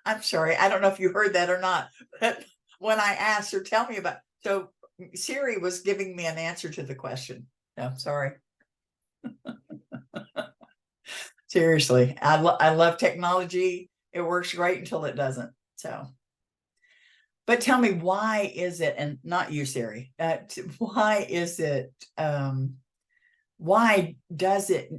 I'm sorry. I don't know if you heard that or not, but when I asked her, tell me about, so Siri was giving me an answer to the question. No, sorry. Seriously, I love technology. It works great until it doesn't. So, but tell me, why is it, and not you, Siri, why is it, why does it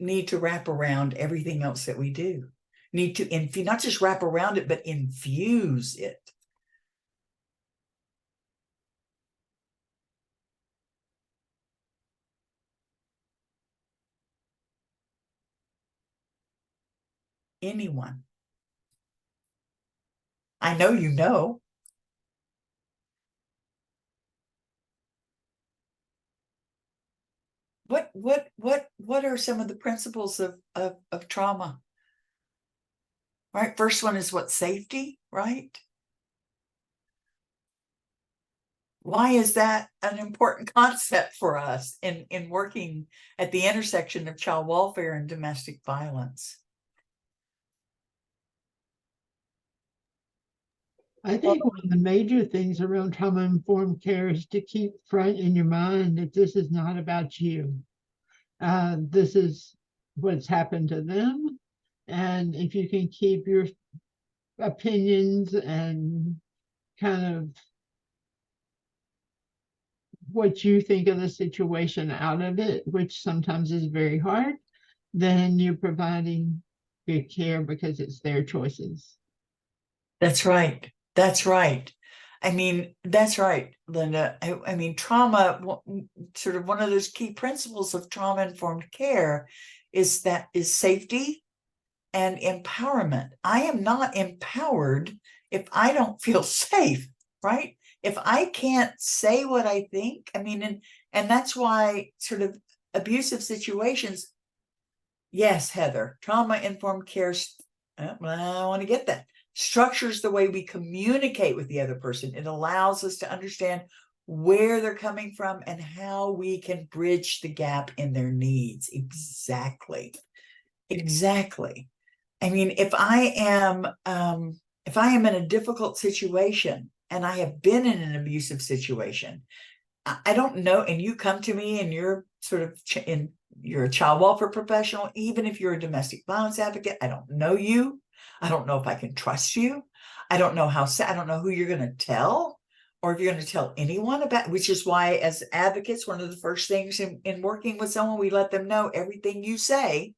need to wrap around everything else that we do? Need to not just wrap around it, but infuse it. Anyone? I know you know. What are some of the principles of trauma? Right. First one is what? Safety, right? Why is that an important concept for us in working at the intersection of child welfare and domestic violence? I think one of the major things around trauma-informed care is to keep front in your mind that this is not about you. This is what's happened to them. And if you can keep your opinions and kind of what you think of the situation out of it, which sometimes is very hard, then you're providing good care because it's their choices. That's right. That's right. I mean, that's right, Linda. I mean, trauma, sort of one of those key principles of trauma-informed care is safety and empowerment. I am not empowered if I don't feel safe, right? If I can't say what I think, I mean, and that's why sort of abusive situations, yes, Heather, trauma-informed care, I want to get that. Structures the way we communicate with the other person. It allows us to understand where they're coming from and how we can bridge the gap in their needs. Exactly. I mean, if I am in a difficult situation and I have been in an abusive situation, I don't know, and you come to me and you're sort of you're a child welfare professional, even if you're a domestic violence advocate, I don't know you. I don't know if I can trust you. I don't know I don't know who you're going to tell, or if you're going to tell anyone about, which is why as advocates, one of the first things in working with someone, we let them know everything you say,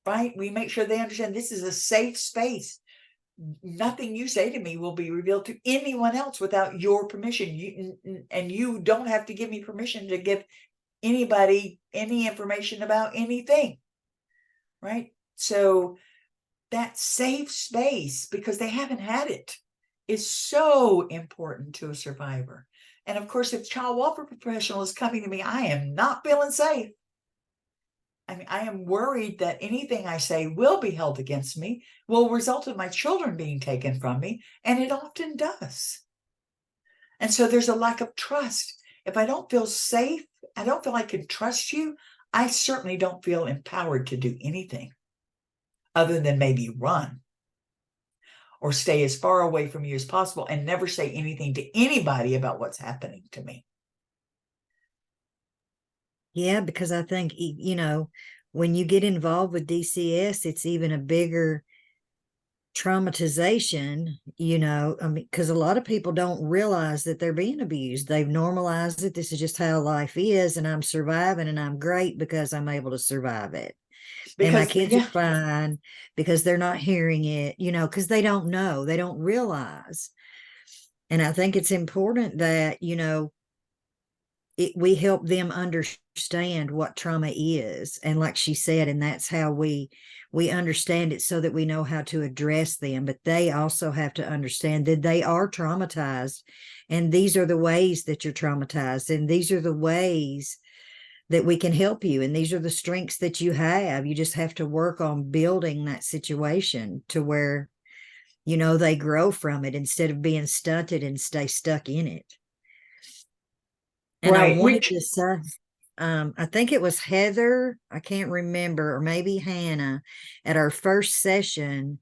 right? We make sure they understand this is a safe space. Nothing you say to me will be revealed to anyone else without your permission. And you don't have to give me permission to give anybody any information about anything, right? So that safe space, because they haven't had it, is so important to a survivor. And of course, if child welfare professional is coming to me, I am not feeling safe. I mean, I am worried that anything I say will be held against me, will result in my children being taken from me, and it often does. And so there's a lack of trust. If I don't feel safe, I don't feel I can trust you, I certainly don't feel empowered to do anything other than maybe run or stay as far away from you as possible and never say anything to anybody about what's happening to me. Yeah, because I think, you know, when you get involved with DCS, it's even a bigger traumatization, you know, I mean, because a lot of people don't realize that they're being abused. They've normalized it. This is just how life is, and I'm surviving, and I'm great because I'm able to survive it. And my kids are fine because they're not hearing it, you know, because they don't know, they don't realize. And I think it's important that, you know, we help them understand what trauma is. And like she said, and that's how we understand it so that we know how to address them. But they also have to understand that they are traumatized. And these are the ways that you're traumatized. And these are the ways that we can help you. And these are the strengths that you have. You just have to work on building that situation to where, you know, they grow from it instead of being stunted and stay stuck in it. And I wanted to say, I think it was Heather, I can't remember, or maybe Hannah, at our first session,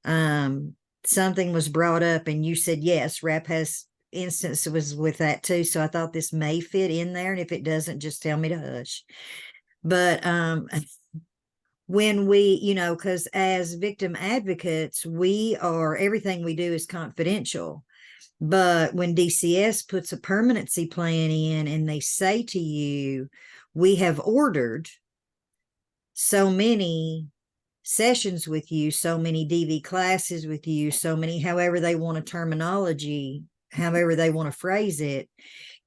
something was brought up and you said, yes, RAP has instances with that too. So I thought this may fit in there. And if it doesn't, just tell me to hush. But when we, you know, because as victim advocates, everything we do is confidential. But when DCS puts a permanency plan in and they say to you, we have ordered so many sessions with you, so many DV classes with you, so many, however they want a terminology, however they want to phrase it,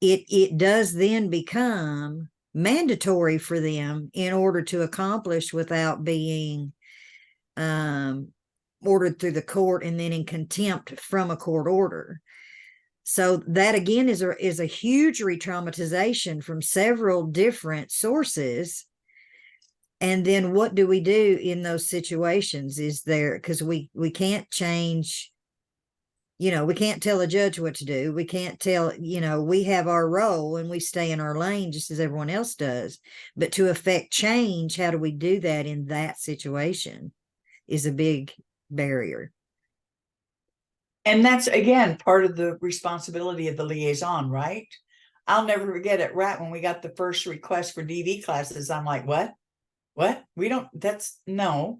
it does then become mandatory for them in order to accomplish without being ordered through the court and then in contempt from a court order. So that again is a huge re-traumatization from several different sources. And then what do we do in those situations? Is there, because we can't change, you know, we can't tell a judge what to do. We can't tell, you know, we have our role and we stay in our lane just as everyone else does. But to affect change, how do we do that in that situation is a big barrier. And that's, again, part of the responsibility of the liaison, right? I'll never forget it, right when we got the first request for DV classes, I'm like, what? We don't, that's, no.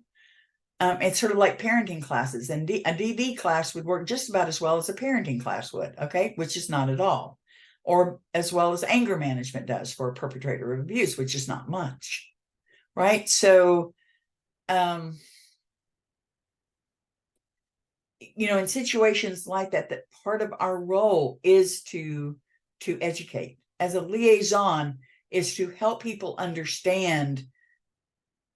It's sort of like parenting classes, and a DV class would work just about as well as a parenting class would, okay? Which is not at all. Or as well as anger management does for a perpetrator of abuse, which is not much, right? So, you know, in situations like that, that part of our role is to educate as a liaison, is to help people understand,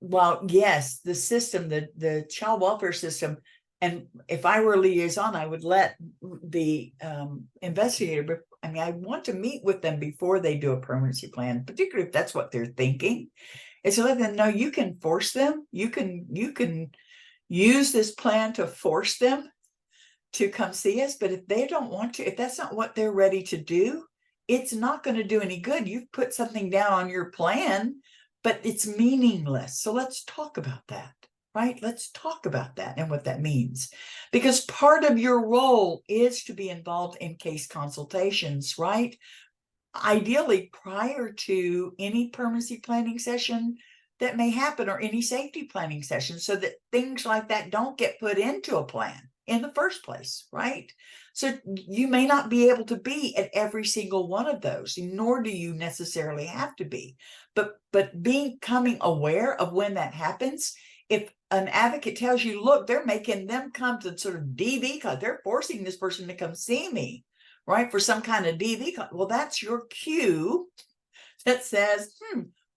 well, yes, the system, the child welfare system, and if I were a liaison, I would let the investigator, but I mean, I want to meet with them before they do a permanency plan, particularly if that's what they're thinking, is to let them know you can force them, you can use this plan to force them to come see us. But if they don't want to, if that's not what they're ready to do, it's not going to do any good. You've put something down on your plan, but it's meaningless. So let's talk about that, right? Let's talk about that and what that means. Because part of your role is to be involved in case consultations, right? ideally prior to any permanency planning session that may happen, or any safety planning session, so that things like that don't get put into a plan in the first place, right? So you may not be able to be at every single one of those, nor do you necessarily have to be. But becoming aware of when that happens. If an advocate tells you, look, they're making them come to sort of DV because they're forcing this person to come see me, right, for some kind of DV, well, that's your cue that says,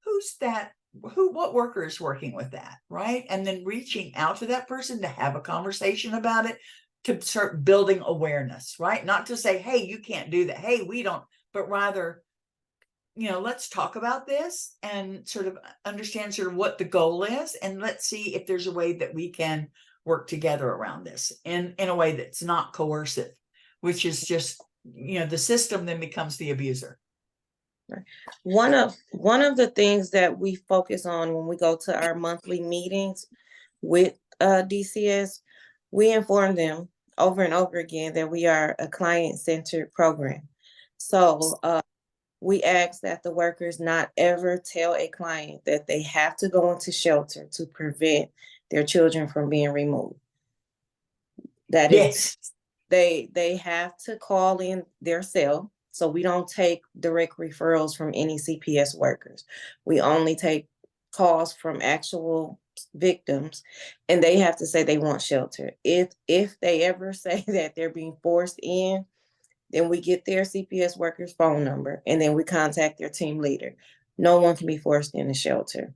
who's that? What worker is working with that, right? And then reaching out to that person to have a conversation about it, to start building awareness, right? Not to say, hey, you can't do that. Hey, we don't, but rather, let's talk about this and sort of understand sort of what the goal is. And let's see if there's a way that we can work together around this in a way that's not coercive, which is just, the system then becomes the abuser. One of the things that we focus on when we go to our monthly meetings with DCS, we inform them over and over again that we are a client-centered program. So we ask that the workers not ever tell a client that they have to go into shelter to prevent their children from being removed. That is, they have to call in their cell. So we don't take direct referrals from any CPS workers. We only take calls from actual victims, and they have to say they want shelter. If they ever say that they're being forced in, then we get their CPS worker's phone number, and then we contact their team leader. No one can be forced in the shelter.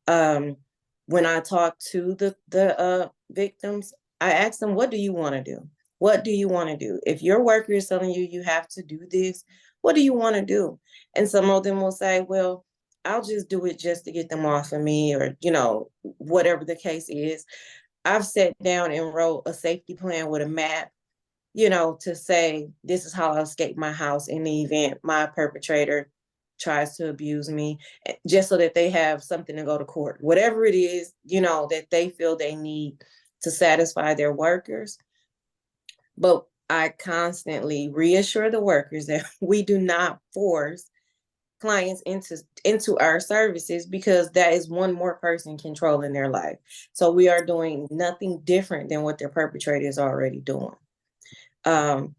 When I talk to the victims, I ask them, what do you want to do? What do you want to do? If your worker is telling you you have to do this, what do you want to do? And some of them will say, well, I'll just do it just to get them off of me, or, whatever the case is. I've sat down and wrote a safety plan with a map, to say, this is how I'll escape my house in the event my perpetrator tries to abuse me, just so that they have something to go to court. Whatever it is, that they feel they need to satisfy their workers. But I constantly reassure the workers that we do not force clients into our services, because that is one more person controlling their life. So we are doing nothing different than what their perpetrator is already doing. And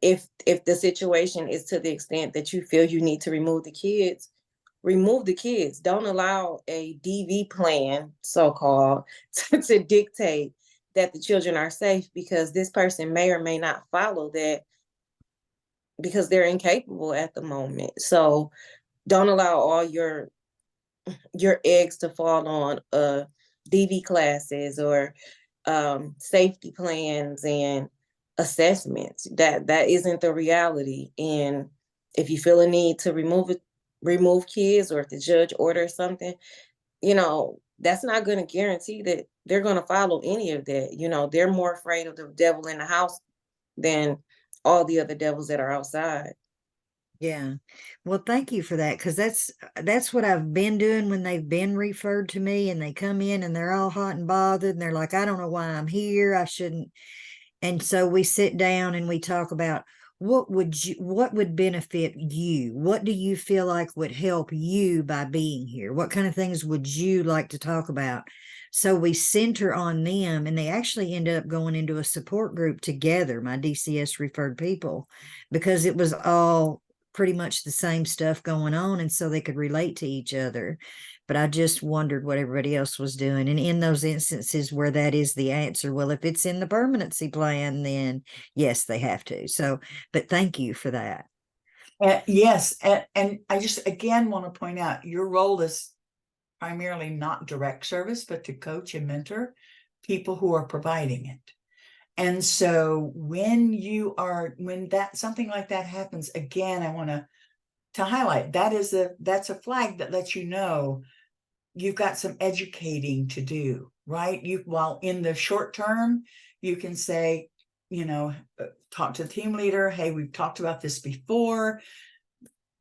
if the situation is to the extent that you feel you need to remove the kids, remove the kids. Don't allow a DV plan, so-called, to dictate that the children are safe, because this person may or may not follow that, because they're incapable at the moment. So don't allow all your eggs to fall on DV classes or safety plans and assessments. That isn't the reality. And if you feel a need to remove kids, or if the judge orders something, that's not going to guarantee that they're going to follow any of that. They're more afraid of the devil in the house than all the other devils that are outside. Yeah. Well, thank you for that, because that's what I've been doing when they've been referred to me, and they come in and they're all hot and bothered, and they're like, I don't know why I'm here. I shouldn't. And so we sit down and we talk about what would benefit you? What do you feel like would help you by being here? What kind of things would you like to talk about? So we center on them, and they actually ended up going into a support group together, my DCS referred people, because it was all pretty much the same stuff going on, and so they could relate to each other. But I just wondered what everybody else was doing. And in those instances where that is the answer, well, if it's in the permanency plan, then yes, they have to. So, but thank you for that. Yes. And I just, again, want to point out, your role is primarily not direct service, but to coach and mentor people who are providing it. And so when something like that happens, again, I want to highlight that's a flag that lets you know you've got some educating to do, right? While in the short term, you can say, talk to the team leader. Hey, we've talked about this before.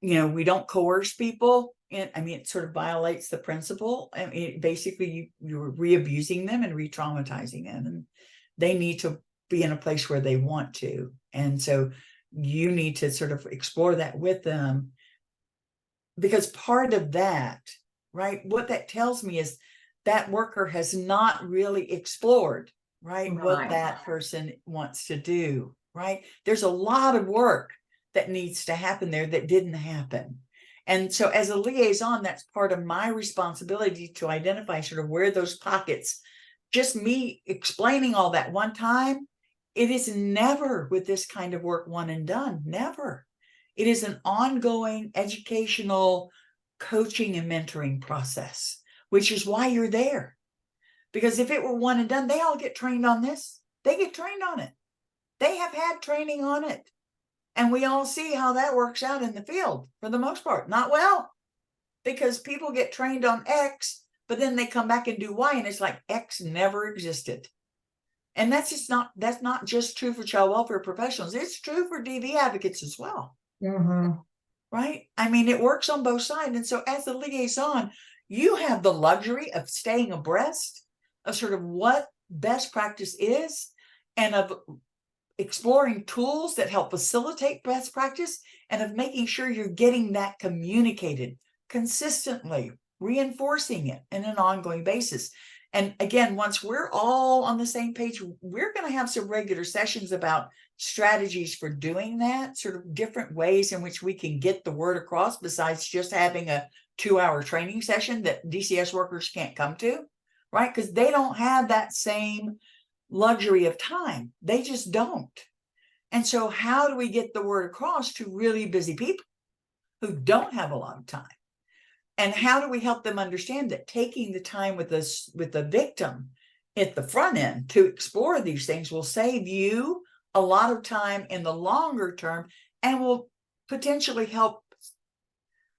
We don't coerce people. And it sort of violates the principle. Basically you're re-abusing them and re-traumatizing them, and they need to be in a place where they want to. And so you need to sort of explore that with them. Because part of that, right, what that tells me is that worker has not really explored, right, what Right. that person wants to do, right? There's a lot of work that needs to happen there that didn't happen. And so as a liaison, that's part of my responsibility to identify sort of where those pockets, just me explaining all that one time, it is never with this kind of work one and done, never. It is an ongoing educational coaching and mentoring process, which is why you're there. Because if it were one and done, they all get trained on this. They get trained on it. They have had training on it. And we all see how that works out in the field for the most part. Not well, because people get trained on X, but then they come back and do Y, and it's like X never existed. And that's not just true for child welfare professionals. It's true for DV advocates as well. Mhm. Right? I mean, it works on both sides. And so as a liaison, you have the luxury of staying abreast of sort of what best practice is, and of exploring tools that help facilitate best practice, and of making sure you're getting that communicated consistently, reinforcing it in an ongoing basis. And again, once we're all on the same page, we're going to have some regular sessions about strategies for doing that, sort of different ways in which we can get the word across besides just having a 2-hour training session that DCS workers can't come to, right? Because they don't have that same luxury of time. They just don't. And so how do we get the word across to really busy people who don't have a lot of time? And how do we help them understand that taking the time with us, with the victim at the front end to explore these things, will save you a lot of time in the longer term, and will potentially help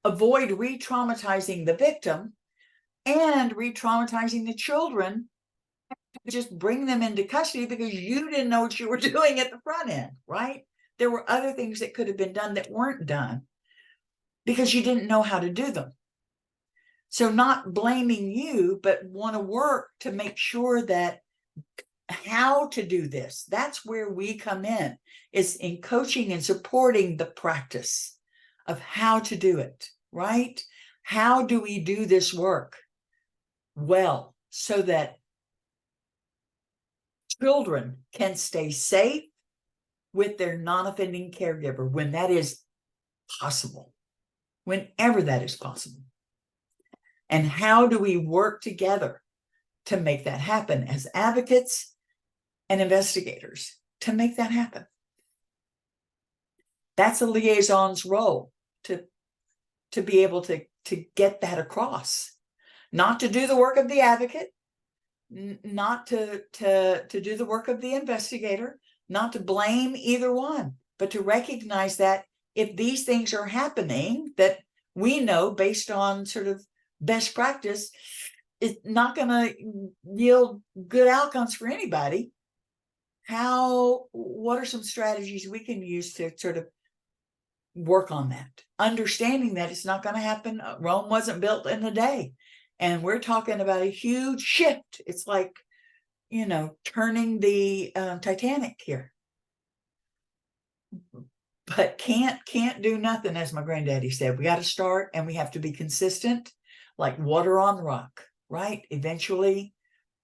avoid re-traumatizing the victim and re-traumatizing the children. Just bring them into custody because you didn't know what you were doing at the front end, right? There were other things that could have been done that weren't done because you didn't know how to do them. So not blaming you, but want to work to make sure that how to do this, that's where we come in, is in coaching and supporting the practice of how to do it, right? How do we do this work well so that children can stay safe with their non-offending caregiver when that is possible, whenever that is possible? And how do we work together to make that happen as advocates and investigators to make that happen? That's a liaison's role, to be able to get that across, not to do the work of the advocate, not to do the work of the investigator, not to blame either one, but to recognize that if these things are happening that we know based on sort of best practice, it's not going to yield good outcomes for anybody. What are some strategies we can use to sort of work on that? Understanding that it's not going to happen. Rome wasn't built in a day. And we're talking about a huge shift. It's like, turning the Titanic here. But can't do nothing, as my granddaddy said. We got to start, and we have to be consistent, like water on the rock, right? Eventually,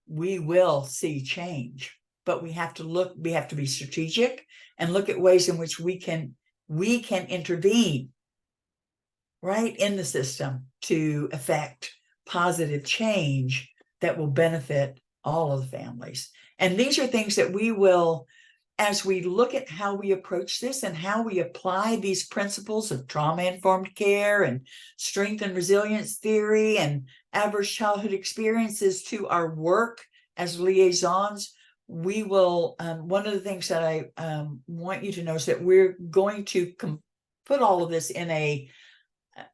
we will see change. But we have to be strategic and look at ways in which we can intervene, right, in the system to affect positive change that will benefit all of the families. And these are things that we will, as we look at how we approach this and how we apply these principles of trauma-informed care and strength and resilience theory and adverse childhood experiences to our work as liaisons, we will, one of the things that I want you to know is that we're going to put all of this in a,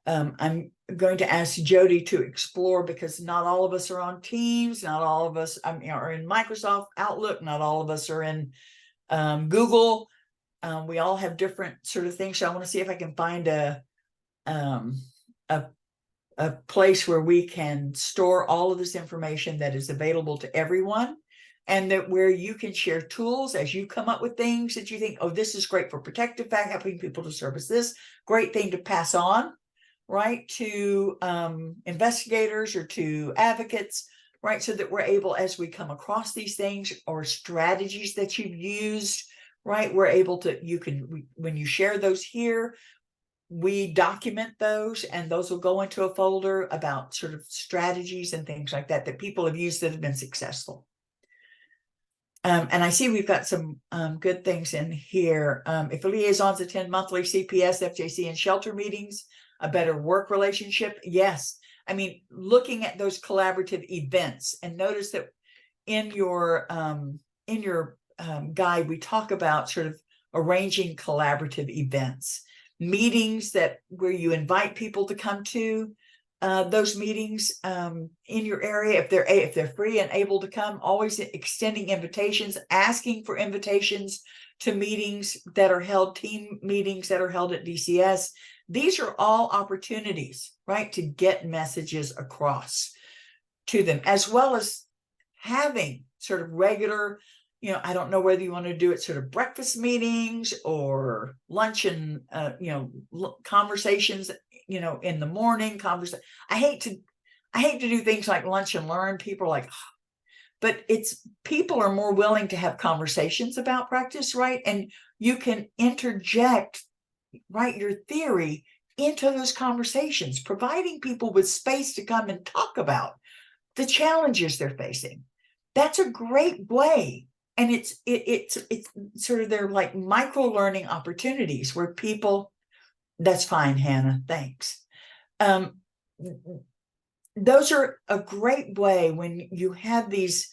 I'm going to ask Jody to explore, because not all of us are on Teams, not all of us are in Microsoft Outlook, not all of us are in Google. We all have different sort of things. So I want to see if I can find a place where we can store all of this information that is available to everyone, and that where you can share tools as you come up with things that you think, oh, this is great for protective fact, helping people to service this, great thing to pass on, right, to investigators or to advocates, right, so that we're able, as we come across these things or strategies that you've used, right, we're able to, when you share those here, we document those, and those will go into a folder about sort of strategies and things like that that people have used that have been successful. And I see we've got some good things in here. If liaisons attend monthly CPS, FJC, and shelter meetings, a better work relationship. Yes. I mean, looking at those collaborative events, and notice that in your guide, we talk about sort of arranging collaborative events, meetings where you invite people to come to those meetings in your area, if they're free and able to come, always extending invitations, asking for invitations to meetings that are held, team meetings that are held at DCS. These are all opportunities, right, to get messages across to them, as well as having sort of regular, I don't know whether you want to do it sort of breakfast meetings or lunch and, conversations, in the morning, I hate to do things like lunch and learn. People are like, but people are more willing to have conversations about practice, right? And you can interject, right, your theory into those conversations, providing people with space to come and talk about the challenges they're facing. That's a great way. And it's sort of, they're like micro learning opportunities where people, that's fine, Hannah, thanks. Those are a great way when you have these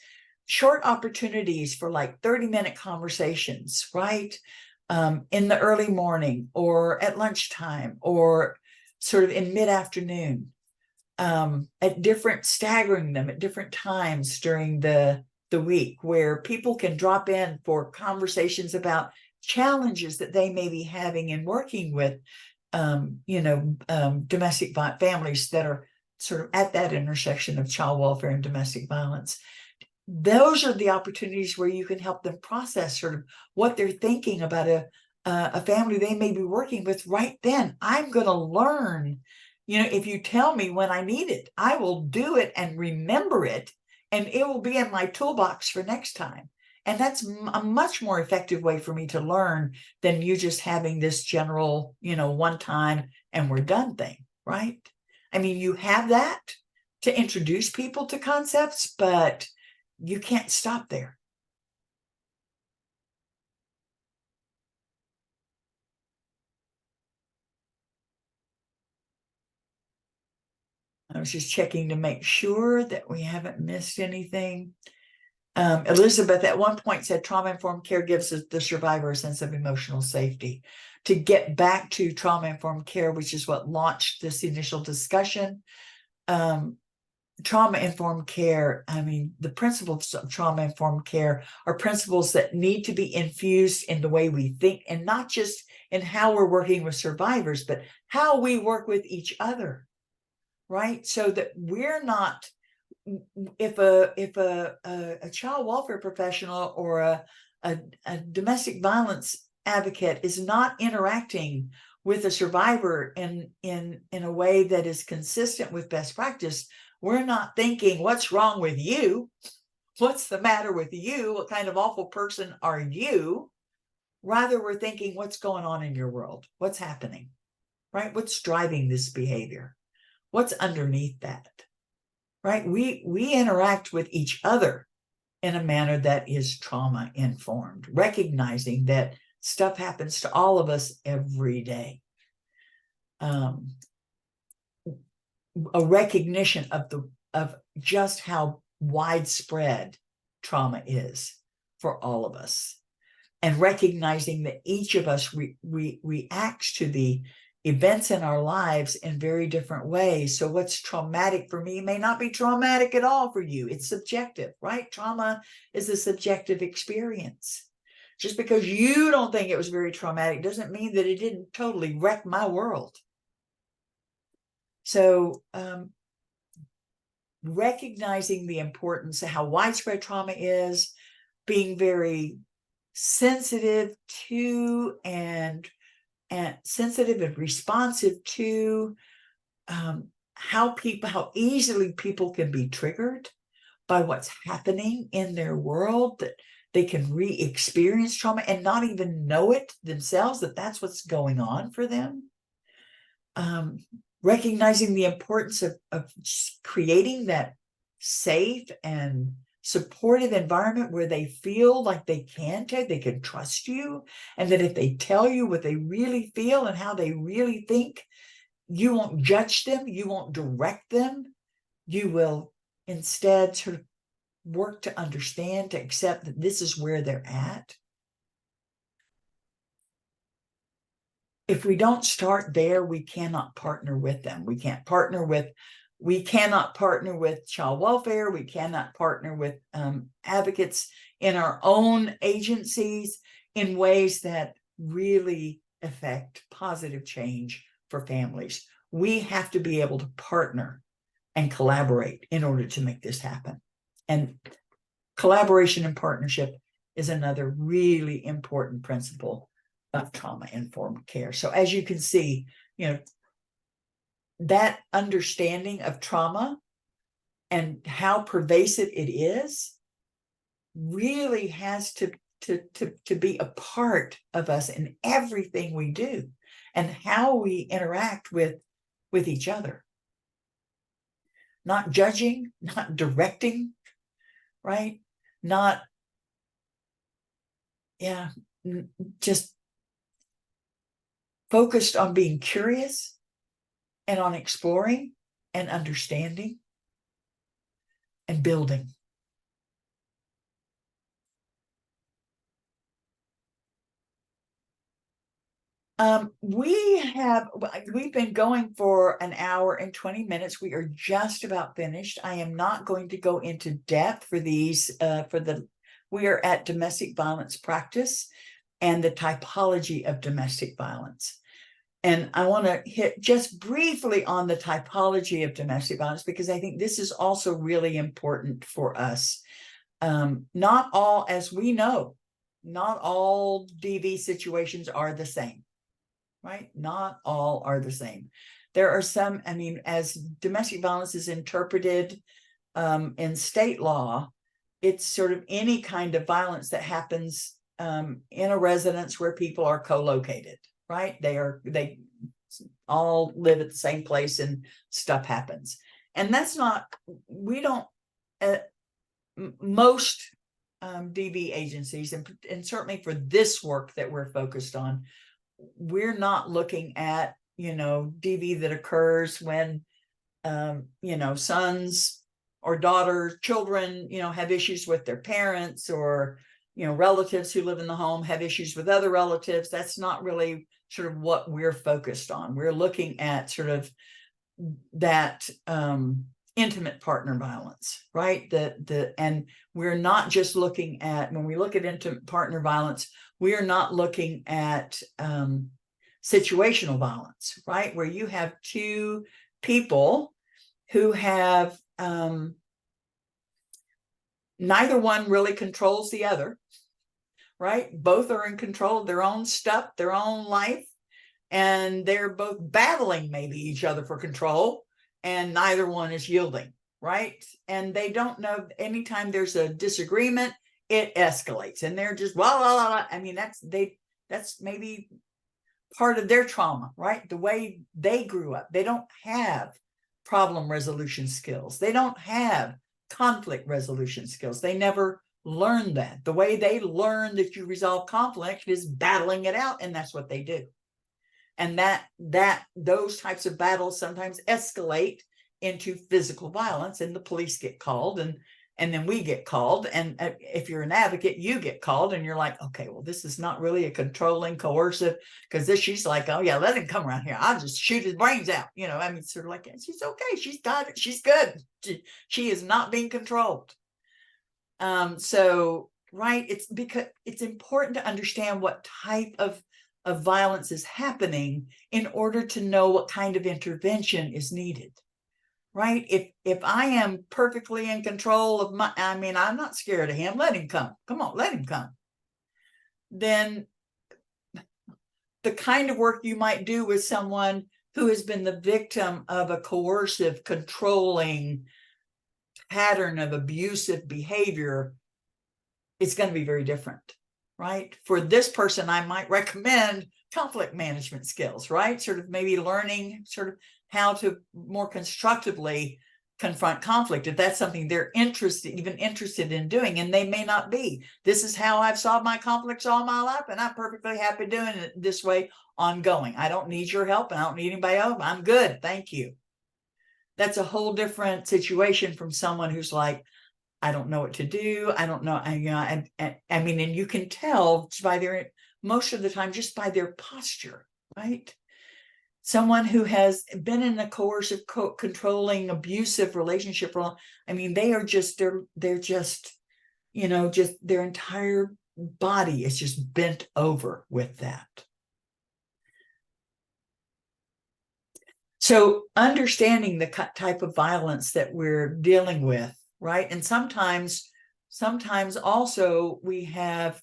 short opportunities for like 30-minute conversations, right? In the early morning or at lunchtime or sort of in mid-afternoon, staggering them at different times during the week, where people can drop in for conversations about challenges that they may be having in working with domestic families that are sort of at that intersection of child welfare and domestic violence. Those are the opportunities where you can help them process sort of what they're thinking about a family they may be working with right then. I'm going to learn, if you tell me when I need it, I will do it and remember it, and it will be in my toolbox for next time. And that's a much more effective way for me to learn than you just having this general, one time and we're done thing, right? I mean, you have that to introduce people to concepts, but you can't stop there. I was just checking to make sure that we haven't missed anything. Elizabeth at one point said trauma-informed care gives the survivor a sense of emotional safety. To get back to trauma-informed care, which is what launched this initial discussion, trauma-informed care, I mean, the principles of trauma-informed care are principles that need to be infused in the way we think, and not just in how we're working with survivors, but how we work with each other, right? So that we're not, if a child welfare professional or a domestic violence advocate is not interacting with a survivor in a way that is consistent with best practice, we're not thinking, what's wrong with you? What's the matter with you? What kind of awful person are you? Rather, we're thinking, what's going on in your world? What's happening, right? What's driving this behavior? What's underneath that? Right? We interact with each other in a manner that is trauma informed, recognizing that stuff happens to all of us every day. A recognition of just how widespread trauma is for all of us, and recognizing that each of us reacts to the events in our lives in very different ways. So what's traumatic for me may not be traumatic at all for you. It's subjective, right? Trauma is a subjective experience. Just because you don't think it was very traumatic doesn't mean that it didn't totally wreck my world. So recognizing the importance of how widespread trauma is, being very sensitive to and sensitive and responsive to how easily people can be triggered by what's happening in their world, that they can re-experience trauma and not even know it themselves, that that's what's going on for them. Recognizing the importance of creating that safe and supportive environment where they feel like they can trust you, and that if they tell you what they really feel and how they really think, you won't judge them, you won't direct them, you will instead sort of work to understand, to accept that this is where they're at. If we don't start there, we cannot partner with them. We cannot partner with child welfare. We cannot partner with advocates in our own agencies in ways that really affect positive change for families. We have to be able to partner and collaborate in order to make this happen. And collaboration and partnership is another really important principle of trauma-informed care. So as you can see, that understanding of trauma and how pervasive it is really has to be a part of us in everything we do and how we interact with each other. Not judging, not directing, right? Not, just focused on being curious and on exploring and understanding and building. We've been going for an hour and 20 minutes. We are just about finished. I am not going to go into depth for these, we are at domestic violence practice and the typology of domestic violence. And I want to hit just briefly on the typology of domestic violence, because I think this is also really important for us. Not all, as we know, not all DV situations are the same, right? Not all are the same. There are some, as domestic violence is interpreted in state law, it's sort of any kind of violence that happens in a residence where people are co-located, right? They all live at the same place and stuff happens. And that's not, we don't, most DV agencies, and certainly for this work that we're focused on, we're not looking at, DV that occurs when, sons or daughters, children, have issues with their parents, or, relatives who live in the home have issues with other relatives. That's not really sort of what we're focused on. We're looking at sort of that intimate partner violence, right? And we're not just looking at, when we look at intimate partner violence, we are not looking at situational violence, right? Where you have two people who have neither one really controls the other, right? Both are in control of their own stuff, their own life, and they're both battling maybe each other for control, and neither one is yielding, right? And they don't know, anytime there's a disagreement, it escalates, and they're just blah, blah, blah. That's maybe part of their trauma, right? The way they grew up, they don't have problem resolution skills. They don't have conflict resolution skills. They never learned that. The way they learn that you resolve conflict is battling it out, and that's what they do. And those types of battles sometimes escalate into physical violence, and the police get called, and then we get called. And if you're an advocate, you get called, and you're like, okay, well, this is not really a controlling, coercive, because she's like, oh yeah, let him come around here, I'll just shoot his brains out. Sort of like, she's okay, she's got it, she's good. She is not being controlled. So, right, it's because it's important to understand what type of violence is happening in order to know what kind of intervention is needed, right? If I am perfectly in control of my, I mean, I'm not scared of him. Let him come. Come on, let him come. Then the kind of work you might do with someone who has been the victim of a coercive, controlling pattern of abusive behavior is going to be very different, right? For this person, I might recommend conflict management skills, right? Sort of maybe learning sort of how to more constructively confront conflict, if that's something they're even interested in doing, and they may not be. This is how I've solved my conflicts all my life, and I'm perfectly happy doing it this way ongoing. I don't need your help, and I don't need anybody else. I'm good, thank you. That's a whole different situation from someone who's like, I don't know what to do. I don't know. I mean, and you can tell by their, most of the time, just by their posture, right? Someone who has been in a coercive, controlling, abusive relationship. I mean, they are just, they're just, you know, just their entire body is just bent over with that. So understanding the type of violence that we're dealing with, right? And sometimes also we have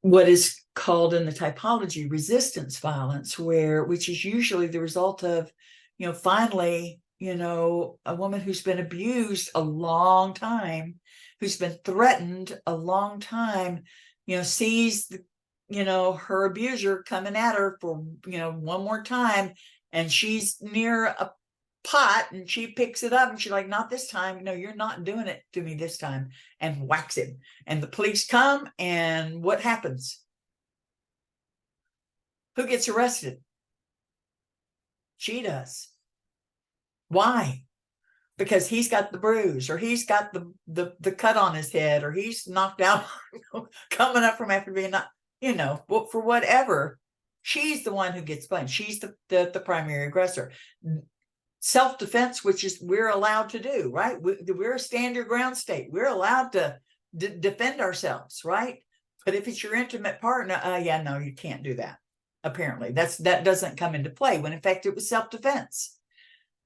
what is called in the typology resistance violence, which is usually the result of, you know, finally, you know, a woman who's been abused a long time, who's been threatened a long time, you know, sees the, you know, her abuser coming at her for, you know, one more time, and she's near a pot and she picks it up and she's like, not this time. No, you're not doing it to me this time, and whacks him. And the police come, and what happens? Who gets arrested? She does. Why? Because he's got the bruise, or he's got the cut on his head, or he's knocked out coming up from after being not, you know, for whatever. She's the one who gets blamed. She's the primary aggressor. Self-defense, which is we're allowed to do, right? We're a stand your ground state. We're allowed to defend ourselves, right? But if it's your intimate partner, yeah, no, you can't do that. Apparently, that doesn't come into play, when in fact it was self-defense.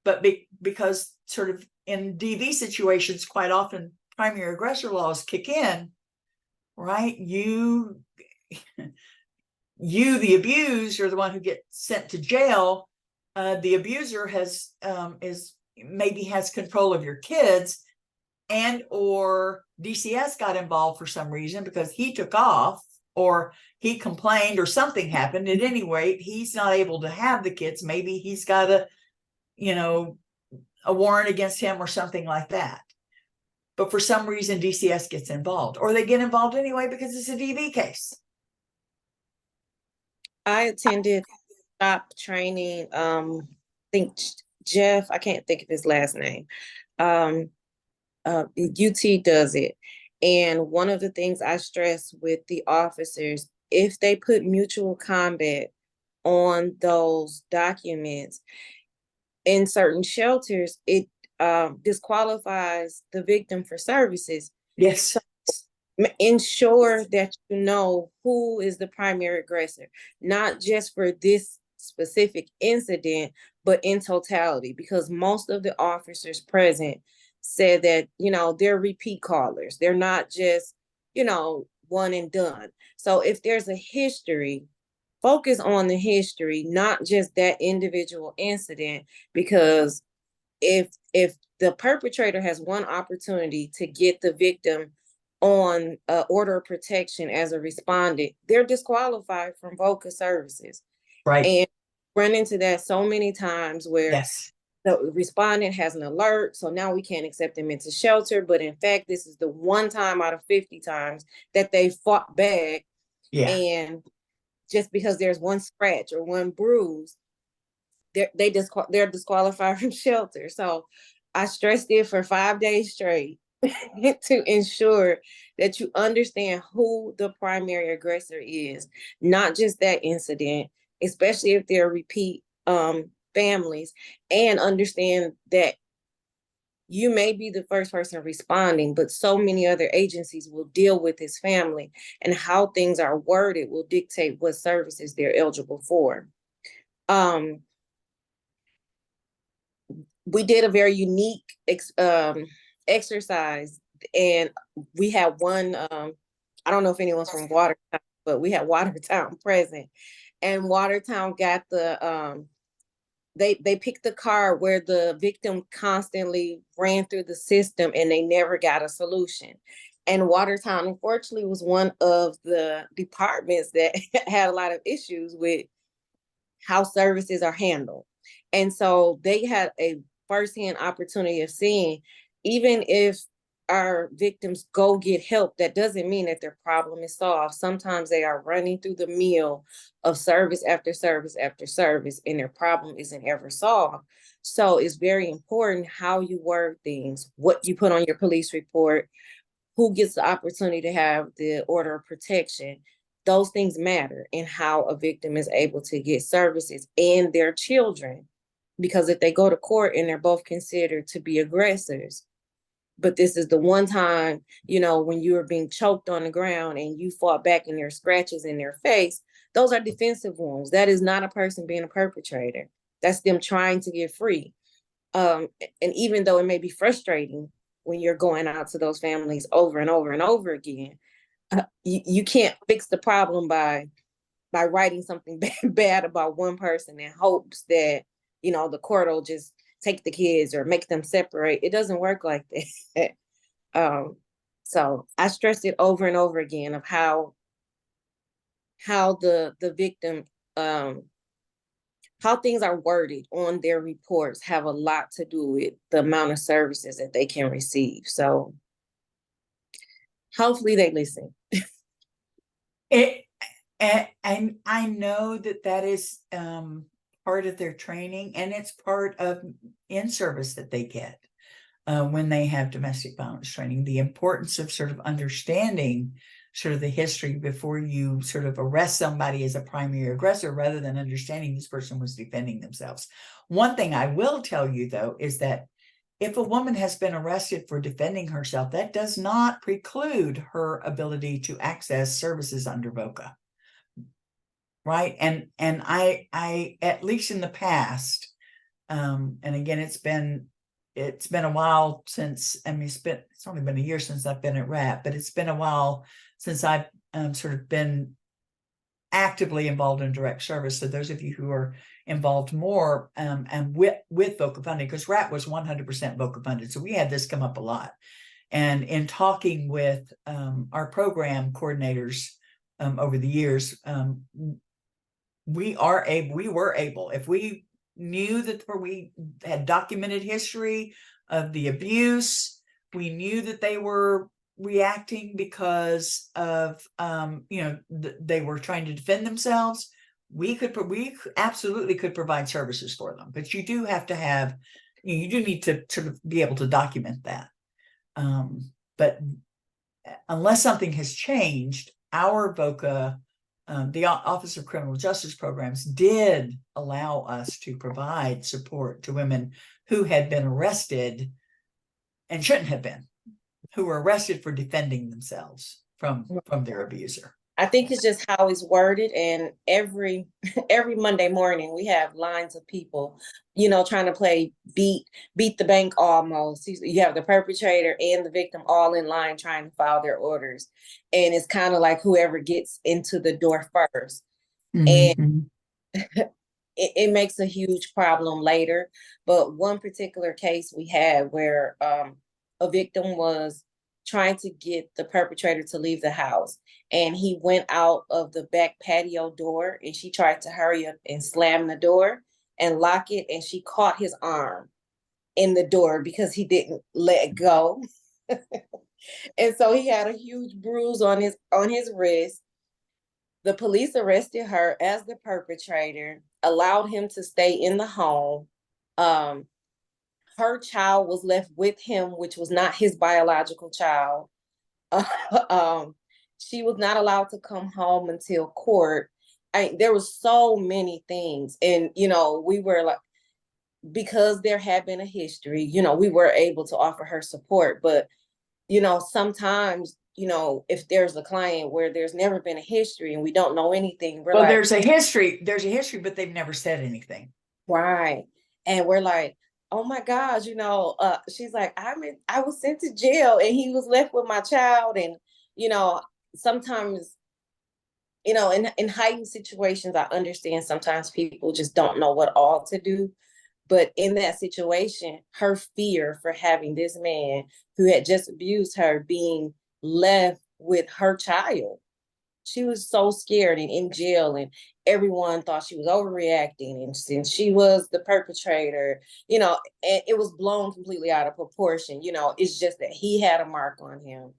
But because sort of in DV situations, quite often primary aggressor laws kick in, right? You the abused, are the one who gets sent to jail. The abuser has maybe has control of your kids, and or DCS got involved for some reason because he took off, or he complained, or something happened. At any rate, he's not able to have the kids. Maybe he's got a, you know, a warrant against him or something like that. But for some reason, DCS gets involved, or they get involved anyway because it's a DV case. I attended SHOP training. Think Jeff, I can't think of his last name. UT does it. And one of the things I stress with the officers, if they put mutual combat on those documents in certain shelters, it disqualifies the victim for services. Yes. So ensure that you know who is the primary aggressor, not just for this specific incident, but in totality, because most of the officers present said that, you know, they're repeat callers. They're not just, you know, one and done. So if there's a history, focus on the history, not just that individual incident, because if the perpetrator has one opportunity to get the victim on order of protection as a respondent, they're disqualified from VOCA services. Right. And run into that so many times where yes, the respondent has an alert, so now we can't accept them into shelter. But in fact, this is the one time out of 50 times that they fought back. yeah, And just because there's one scratch or one bruise, they're disqualified from shelter. So I stressed it for 5 days straight to ensure that you understand who the primary aggressor is, not just that incident, especially if they're repeat families, and understand that you may be the first person responding, but so many other agencies will deal with his family, and how things are worded will dictate what services they're eligible for. We did a very unique exercise, and we had one, I don't know if anyone's from Watertown, but we had Watertown present, and Watertown got the, they picked the card where the victim constantly ran through the system and they never got a solution. And Watertown, unfortunately, was one of the departments that had a lot of issues with how services are handled. And so they had a firsthand opportunity of seeing, even if our victims go get help, that doesn't mean that their problem is solved. Sometimes they are running through the mill of service after service after service, and their problem isn't ever solved. So it's very important how you word things, what you put on your police report, who gets the opportunity to have the order of protection. Those things matter in how a victim is able to get services, and their children. Because if they go to court and they're both considered to be aggressors, but this is the one time, when you were being choked on the ground and you fought back and there are scratches in their face, those are defensive wounds. That is not a person being a perpetrator. That's them trying to get free. And even though it may be frustrating when you're going out to those families over and over and over again, you can't fix the problem by writing something bad about one person in hopes that, the court will just take the kids or make them separate. It doesn't work like that. So I stressed it over and over again of how the victim, how things are worded on their reports have a lot to do with the amount of services that they can receive. So hopefully they listen. And I know that is part of their training, and it's part of in-service that they get when they have domestic violence training, the importance of sort of understanding sort of the history before you sort of arrest somebody as a primary aggressor, rather than understanding this person was defending themselves. One thing I will tell you, though, is that if a woman has been arrested for defending herself, that does not preclude her ability to access services under VOCA. Right. And I, at least in the past, and again, it's been a while since, it's only been a year since I've been at RAP, but it's been a while since I've sort of been actively involved in direct service. So those of you who are involved more and with VOCA funding, because RAP was 100% VOCA funded. So we had this come up a lot. And in talking with our program coordinators over the years, we were able, if we knew that we had documented history of the abuse, we knew that they were reacting because of they were trying to defend themselves, we absolutely could provide services for them. But you do have to have, you do need to sort of be able to document that. But unless something has changed, our VOCA, the Office of Criminal Justice Programs, did allow us to provide support to women who had been arrested and shouldn't have been, who were arrested for defending themselves from their abuser. I think it's just how it's worded, and every Monday morning we have lines of people, trying to play beat the bank almost. You have the perpetrator and the victim all in line trying to file their orders. And it's kind of like whoever gets into the door first. Mm-hmm. And it makes a huge problem later. But one particular case we had where a victim was trying to get the perpetrator to leave the house, and he went out of the back patio door, and she tried to hurry up and slam the door and lock it, and she caught his arm in the door because he didn't let go. And so he had a huge bruise on his wrist. The police arrested her as the perpetrator, allowed him to stay in the home. Her child was left with him, which was not his biological child. She was not allowed to come home until court. There was so many things. And, we were like, because there had been a history, you know, we were able to offer her support. But, you know, sometimes, you know, if there's a client where there's never been a history and we don't know anything, we're Well, like, there's a history, but they've never said anything. right. And we're like, oh my gosh, you know, she's like, I was sent to jail and he was left with my child. And, you know, sometimes, you know, in heightened situations, I understand sometimes people just don't know what all to do. But in that situation, her fear for having this man who had just abused her being left with her child, she was so scared and in jail, and everyone thought she was overreacting, and since she was the perpetrator, you know, and it was blown completely out of proportion. You know, it's just that he had a mark on him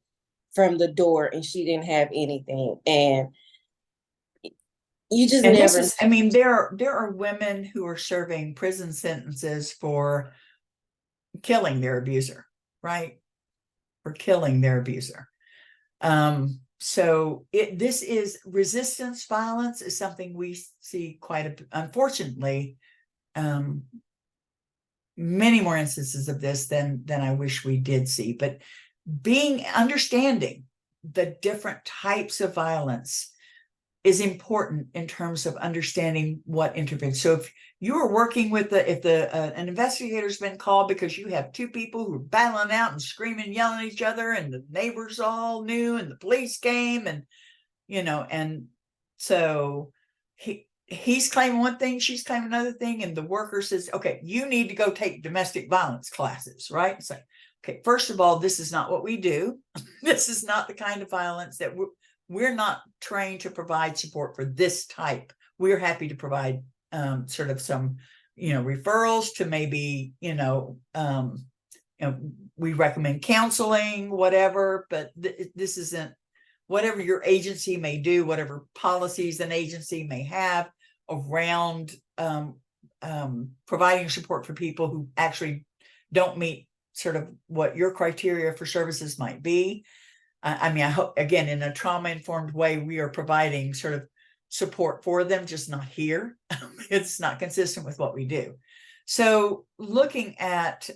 from the door and she didn't have anything. And you just And never. I mean, there are women who are serving prison sentences for killing their abuser, right? For killing their abuser. So this is resistance violence is something we see unfortunately, many more instances of this than I wish we did see. But understanding the different types of violence is important in terms of understanding what intervenes. So if you are working with an investigator's been called because you have two people who are battling out and screaming, yelling at each other, and the neighbors all knew, and the police came, and you know, and so he's claiming one thing, she's claiming another thing, and the worker says, okay, you need to go take domestic violence classes, right? So, okay, first of all, this is not what we do. This is not the kind of violence that we're not trained to provide support for this type. We're happy to provide sort of some, you know, referrals to maybe, you know, we recommend counseling, whatever, but this isn't whatever your agency may do, whatever policies an agency may have around providing support for people who actually don't meet sort of what your criteria for services might be. I mean, I hope, again, in a trauma-informed way, we are providing sort of support for them, just not here. It's not consistent with what we do. So looking at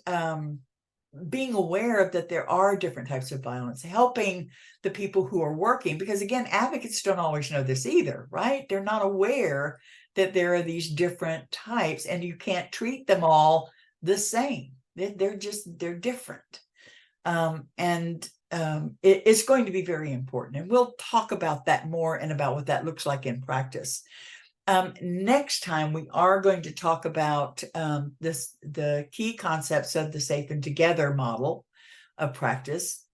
being aware of that there are different types of violence, helping the people who are working, because again, advocates don't always know this either, right? They're not aware that there are these different types and you can't treat them all the same. They're different. It's going to be very important. And we'll talk about that more and about what that looks like in practice. Next time, we are going to talk about the key concepts of the Safe and Together model of practice.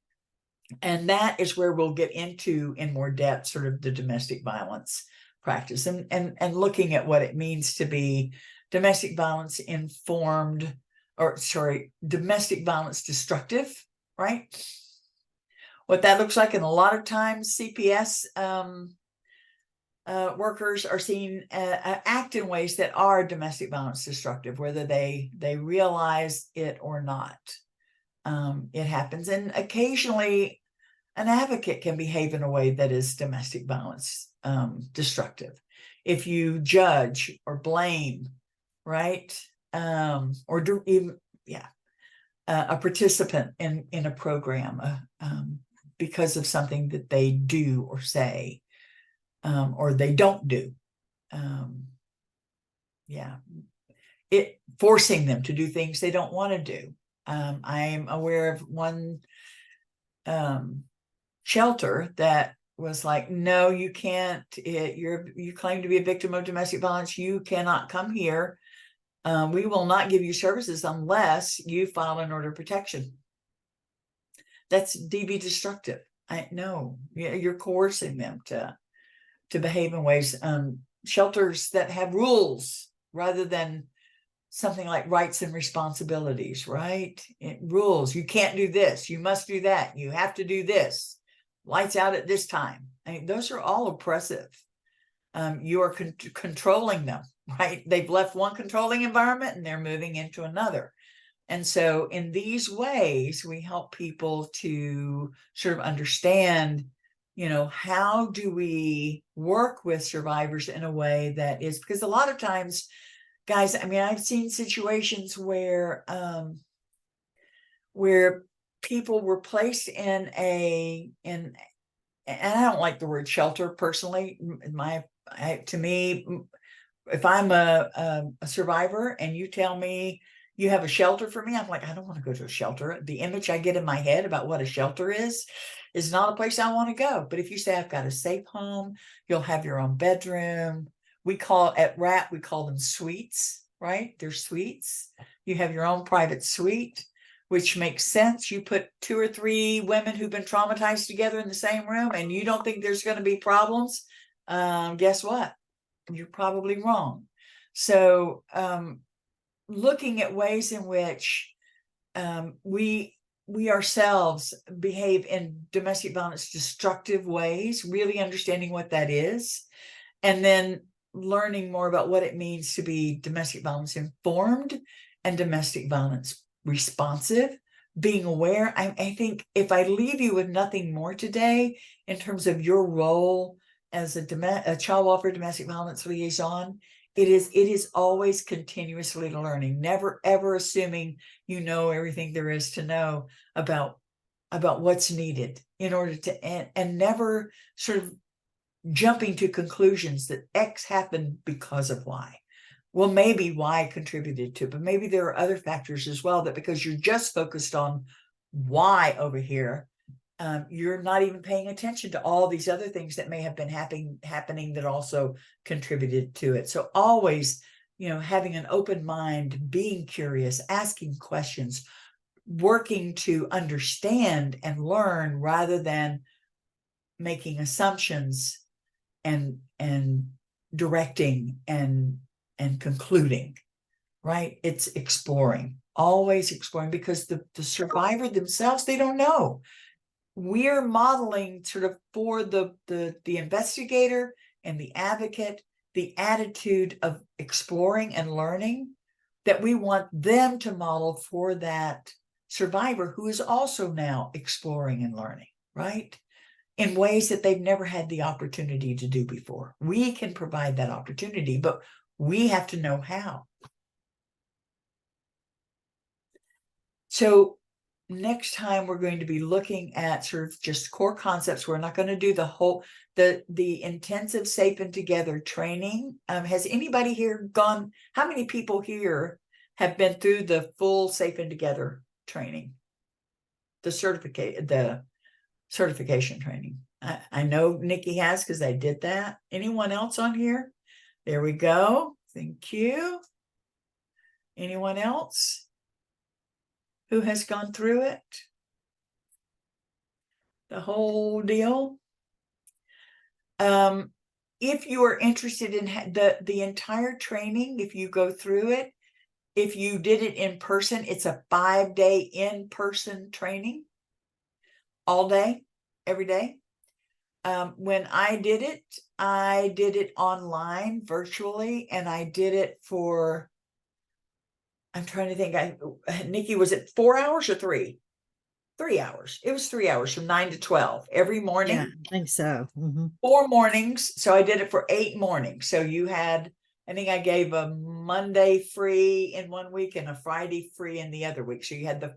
And that is where we'll get into in more depth sort of the domestic violence practice and looking at what it means to be domestic violence informed, or sorry, domestic violence destructive, right? What that looks like. And a lot of times CPS workers are seen act in ways that are domestic violence destructive, whether they realize it or not. It happens. And occasionally an advocate can behave in a way that is domestic violence destructive. If you judge or blame, right? Or do even, a participant in a program because of something that they do or say, or they don't do. It forcing them to do things they don't want to do. I am aware of one shelter that was like, no, you can't, you claim to be a victim of domestic violence, you cannot come here. We will not give you services unless you file an order of protection. That's DV destructive. I know you're coercing them to behave in ways. Shelters that have rules rather than something like rights and responsibilities, right? Rules. You can't do this. You must do that. You have to do this. Lights out at this time. I mean, those are all oppressive. You are controlling them, right? They've left one controlling environment and they're moving into another. And so in these ways, we help people to sort of understand, you know, how do we work with survivors in a way that is, because a lot of times guys, I mean, I've seen situations where people were placed in and I don't like the word shelter personally. To me, if I'm a survivor and you tell me you have a shelter for me, I'm like, I don't want to go to a shelter. The image I get in my head about what a shelter is not a place I want to go. But if you say I've got a safe home, you'll have your own bedroom. At RAP, we call them suites, right? They're suites. You have your own private suite, which makes sense. You put 2 or 3 women who've been traumatized together in the same room and you don't think there's going to be problems. Guess what? You're probably wrong. So looking at ways in which we ourselves behave in domestic violence destructive ways, really understanding what that is, and then learning more about what it means to be domestic violence informed and domestic violence responsive, being aware. I think if I leave you with nothing more today in terms of your role as a child welfare domestic violence liaison, it is always continuously learning, never ever assuming you know everything there is to know about what's needed in order to and never sort of jumping to conclusions that X happened because of Y. Well, maybe Y contributed to, but maybe there are other factors as well that because you're just focused on Y over here, you're not even paying attention to all these other things that may have been happening that also contributed to it. So always, having an open mind, being curious, asking questions, working to understand and learn rather than making assumptions and directing and concluding, right? It's exploring, always exploring, because the survivor themselves, they don't know. We're modeling sort of for the investigator and the advocate, the attitude of exploring and learning that we want them to model for that survivor who is also now exploring and learning, right? In ways that they've never had the opportunity to do before. We can provide that opportunity, but we have to know how. So next time we're going to be looking at sort of just core concepts. We're not going to do the intensive Safe and Together training. Has anybody here gone? How many people here have been through the full Safe and Together training? The certification training. I know Nikki has because I did that. Anyone else on here? There we go. Thank you. Anyone else who has gone through it? The whole deal. If you are interested in the entire training, if you go through it, if you did it in person, it's a 5-day in-person training, all day, every day. When I did it online virtually, and I did it for, I'm trying to think, Nikki, was it 4 hours or 3? 3 hours. It was 3 hours from 9 to 12 every morning. Yeah, I think so. 4 mornings. So I did it for 8 mornings. So you had, I think I gave a Monday free in one week and a Friday free in the other week. So you had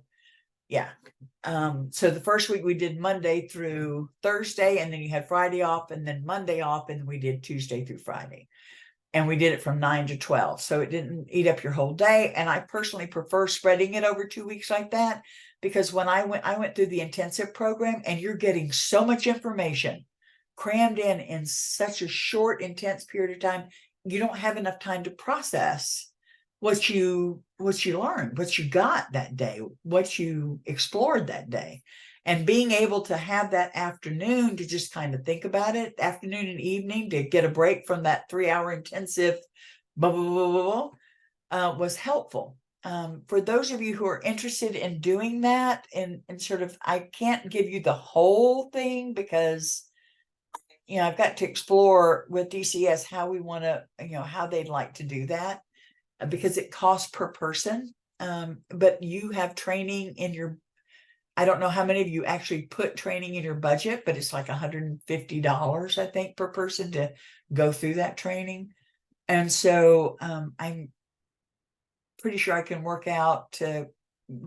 so the first week we did Monday through Thursday, and then you had Friday off, and then Monday off, and we did Tuesday through Friday. And we did it from 9 to 12. So it didn't eat up your whole day. And I personally prefer spreading it over 2 weeks like that, because when I went through the intensive program, and you're getting so much information crammed in such a short, intense period of time, you don't have enough time to process what you learned, what you got that day, what you explored that day. And being able to have that afternoon to just kind of think about it, afternoon and evening, to get a break from that 3-hour intensive was helpful. For those of you who are interested in doing that, and sort of, I can't give you the whole thing because I've got to explore with DCS how we want to, how they'd like to do that, because it costs per person. But you have training in your, I don't know how many of you actually put training in your budget, but it's like $150, I think, per person to go through that training. And so pretty sure I can work out to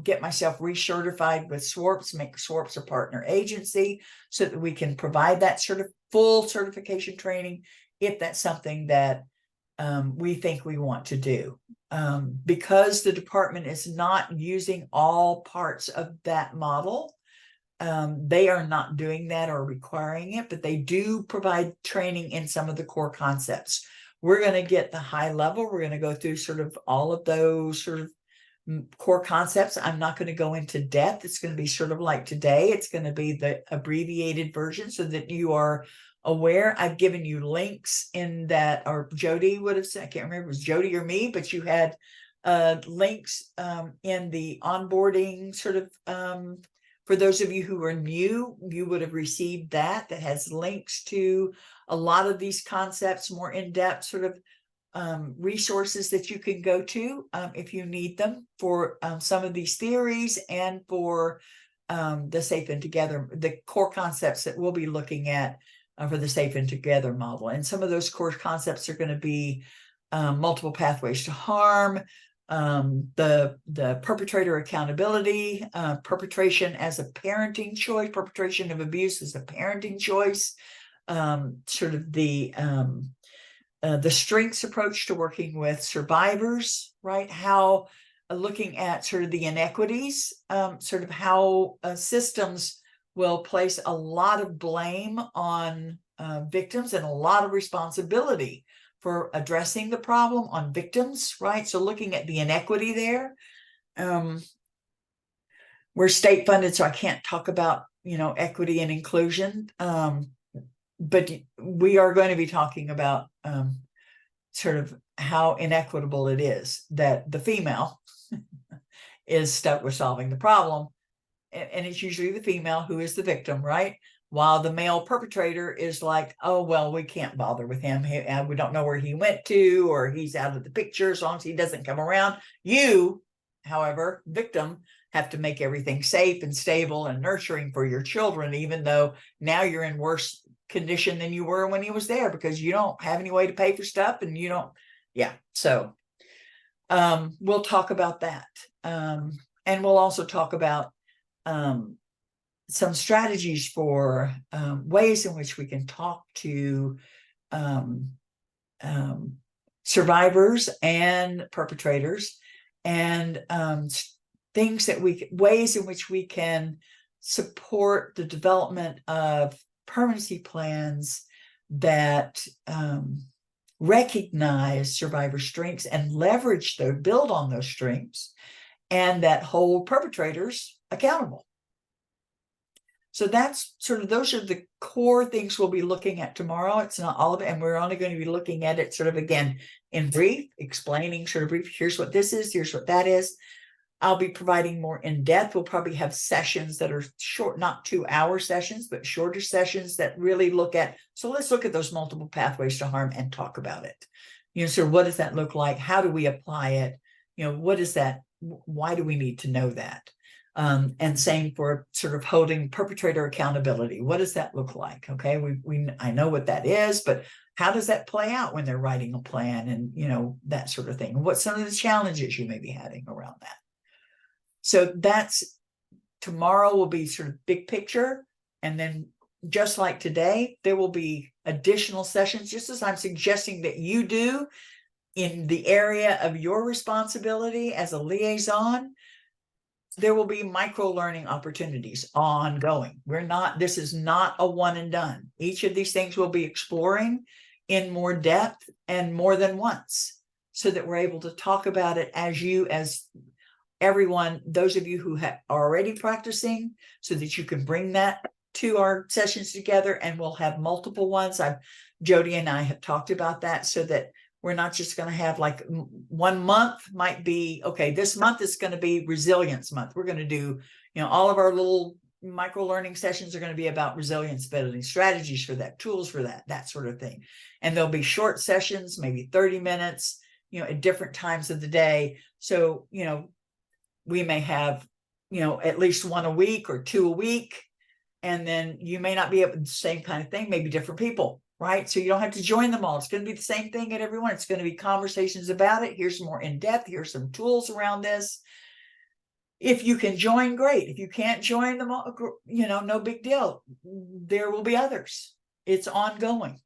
get myself recertified with SWARPS, make SWARPS a partner agency so that we can provide that sort of full certification training if that's something that we think we want to do. Because the department is not using all parts of that model, they are not doing that or requiring it, but they do provide training in some of the core concepts. We're going to get the high level. We're going to go through sort of all of those sort of core concepts. I'm not going to go into depth. It's going to be sort of like today. It's going to be the abbreviated version so that you are aware. I've given you links in that, or Jody would have said, I can't remember if it was Jody or me, but you had links in the onboarding sort of, for those of you who are new, you would have received that has links to a lot of these concepts, more in-depth sort of resources that you can go to if you need them for some of these theories and for the Safe and Together, the core concepts that we'll be looking at for the Safe and Together model. And some of those core concepts are going to be multiple pathways to harm, the perpetrator accountability, perpetration as a parenting choice, perpetration of abuse as a parenting choice, sort of the strengths approach to working with survivors, right? How looking at sort of the inequities, sort of how systems will place a lot of blame on victims and a lot of responsibility for addressing the problem on victims, right? So looking at the inequity there. We're state funded, so I can't talk about, equity and inclusion. But we are going to be talking about sort of how inequitable it is that the female is stuck with solving the problem. And it's usually the female who is the victim, right? While the male perpetrator is like, oh, well, we can't bother with him. We don't know where he went to, or he's out of the picture as long as he doesn't come around. You, however, victim, have to make everything safe and stable and nurturing for your children, even though now you're in worse condition than you were when he was there because you don't have any way to pay for stuff and you don't. Yeah. So we'll talk about that. And we'll also talk about some strategies for ways in which we can talk to survivors and perpetrators, and ways in which we can support the development of permanency plans that recognize survivor strengths and build on those strengths, and that hold perpetrators accountable. So that's those are the core things we'll be looking at tomorrow. It's not all of it, and we're only going to be looking at it sort of again in brief, explaining sort of brief, here's what this is, here's what that is. I'll be providing more in depth. We'll probably have sessions that are short, not 2-hour sessions, but shorter sessions that really look at, so let's look at those multiple pathways to harm and talk about it. So what does that look like? How do we apply it? What is that? Why do we need to know that? And same for sort of holding perpetrator accountability. What does that look like? Okay, I know what that is, but how does that play out when they're writing a plan and that sort of thing? What's some of the challenges you may be having around that? So tomorrow will be sort of big picture. And then just like today, there will be additional sessions, just as I'm suggesting that you do in the area of your responsibility as a liaison. There will be micro learning opportunities ongoing. This is not a one and done. Each of these things we'll be exploring in more depth and more than once, so that we're able to talk about it as everyone, those of you who are already practicing, so that you can bring that to our sessions together, and we'll have multiple ones. Jody and I have talked about that, so that we're not just going to have like 1 month might be, okay, this month is going to be resilience month. We're going to do, all of our little micro learning sessions are going to be about resilience building, strategies for that, tools for that sort of thing. And there'll be short sessions, maybe 30 minutes, at different times of the day. So, we may have, at least 1 a week or 2 a week. And then you may not be able to the same kind of thing, maybe different people right? So you don't have to join them all. It's going to be the same thing at everyone. It's going to be conversations about it. Here's more in depth. Here's some tools around this. If you can join, great. If you can't join them all, no big deal. There will be others. It's ongoing.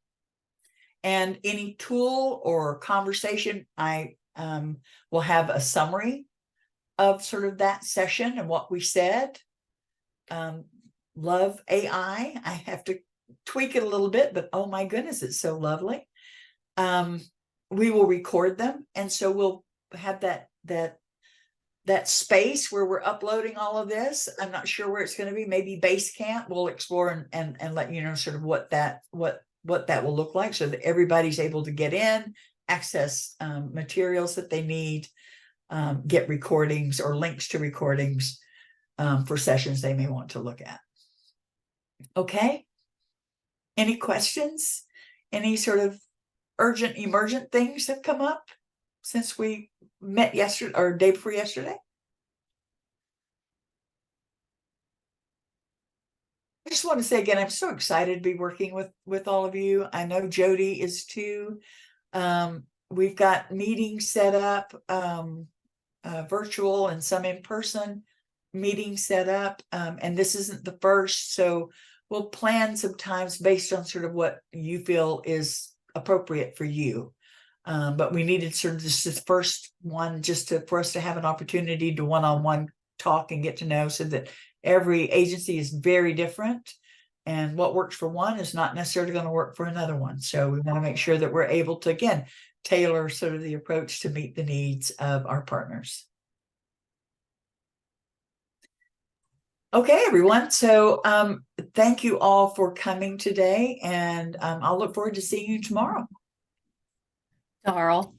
And any tool or conversation, I will have a summary of sort of that session and what we said. Love AI. I have to tweak it a little bit, but oh my goodness, it's so lovely. We will record them, and so we'll have that space where we're uploading all of this. I'm not sure where it's going to be. Maybe Basecamp. We'll explore and let you know sort of what that will look like, so that everybody's able to get in, access materials that they need, get recordings or links to recordings for sessions they may want to look at. Okay. Any questions? Any sort of urgent, emergent things have come up since we met yesterday or day before yesterday? I just want to say again, I'm so excited to be working with all of you. I know Jody is too. We've got meetings set up, virtual and some in person meetings set up. And this isn't the first, so we'll plan sometimes based on sort of what you feel is appropriate for you. But we needed sort of this first one just for us to have an opportunity to one-on-one talk and get to know, so that every agency is very different, and what works for one is not necessarily going to work for another one. So we want to make sure that we're able to, again, tailor sort of the approach to meet the needs of our partners. Okay, everyone. So thank you all for coming today, and I'll look forward to seeing you tomorrow. Darrell,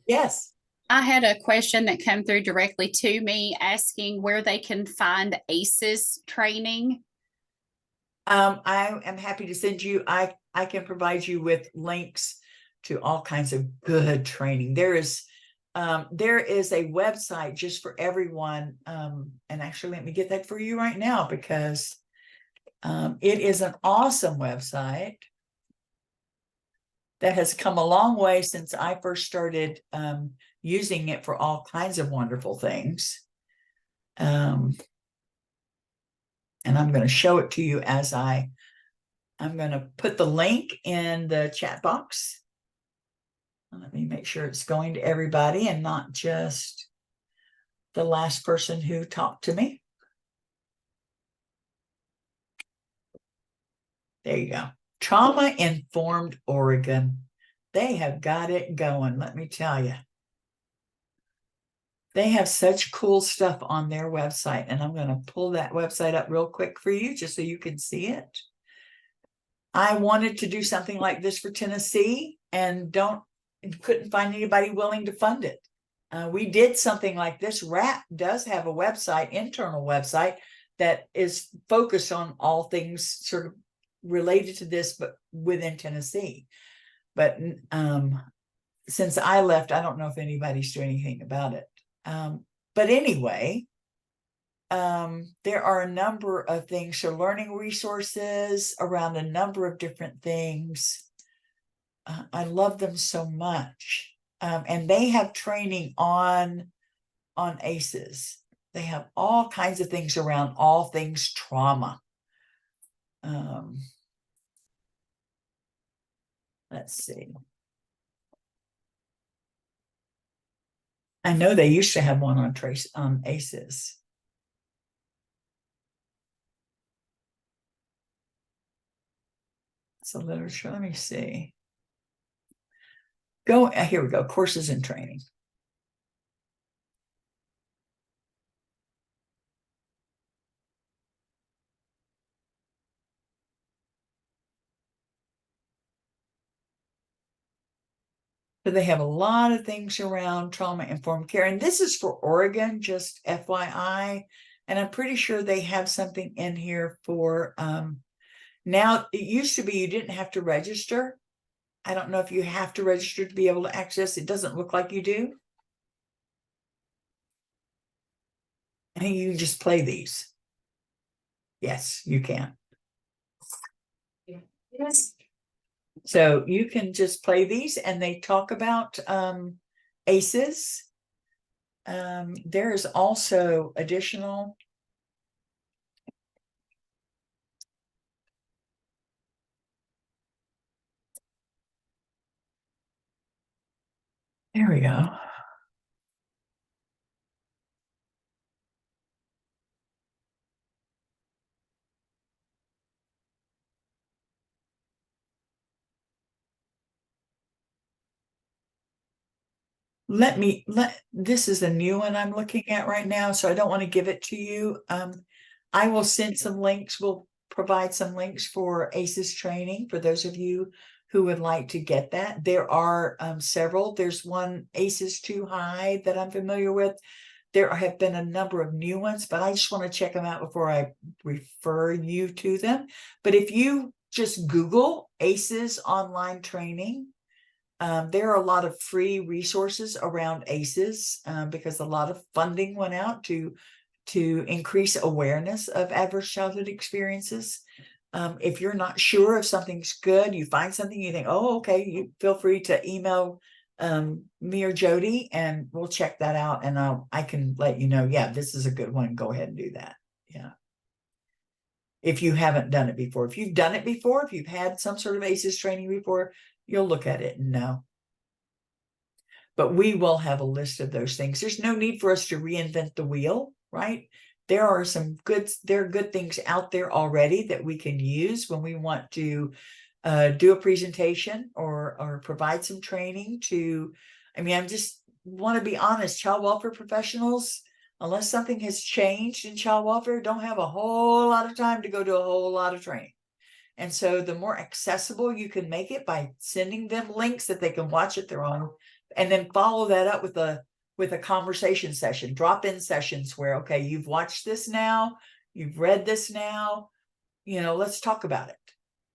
Yes. I had a question that came through directly to me asking where they can find ACEs training. I am happy to send you, I can provide you with links to all kinds of good training. There is a website just for everyone. And actually, let me get that for you right now, because it is an awesome website that has come a long way since I first started using it for all kinds of wonderful things. And I'm going to show it to you as I'm going to put the link in the chat box. Let me make sure it's going to everybody and not just the last person who talked to me. There you go. Trauma Informed Oregon. They have got it going, let me tell you. They have such cool stuff on their website, and I'm going to pull that website up real quick for you just so you can see it. I wanted to do something like this for Tennessee and couldn't find anybody willing to fund it. We did something like this. RAP does have a website, internal website, that is focused on all things sort of related to this, but within Tennessee. But since I left, I don't know if anybody's doing anything about it. But anyway, there are a number of things, so learning resources around a number of different things. I love them so much. And they have training on ACEs. They have all kinds of things around all things trauma. Let's see. I know they used to have one on ACEs. So literature, let me see. Here we go, courses and training. So they have a lot of things around trauma-informed care. And this is for Oregon, just FYI. And I'm pretty sure they have something in here for, now it used to be you didn't have to register. I don't know if you have to register to be able to access. It doesn't look like you do. I think you can just play these. Yes, you can. Yes. So you can just play these and they talk about ACEs. There is also additional. There we go. This is a new one I'm looking at right now, so I don't want to give it to you. I will send some links. We'll provide some links for ACEs training for those of you who would like to get that. There are several. There's one ACEs Too High that I'm familiar with. There have been a number of new ones, but I just want to check them out before I refer you to them. But if you just Google ACEs online training, there are a lot of free resources around ACEs because a lot of funding went out to increase awareness of adverse childhood experiences. If you're not sure if something's good, you find something you think, oh, okay, you feel free to email me or Jody and we'll check that out and I can let you know, yeah, this is a good one. Go ahead and do that. Yeah. If you haven't done it before, if you've done it before, if you've had some sort of ACEs training before, you'll look at it and know. But we will have a list of those things. There's no need for us to reinvent the wheel, right? There are good things out there already that we can use when we want to do a presentation or provide some training to, I just want to be honest, child welfare professionals, unless something has changed in child welfare, don't have a whole lot of time to go do a whole lot of training. And so the more accessible you can make it by sending them links that they can watch at their own, and then follow that up with a conversation session, drop-in sessions where, okay, you've watched this now, you've read this now, let's talk about it,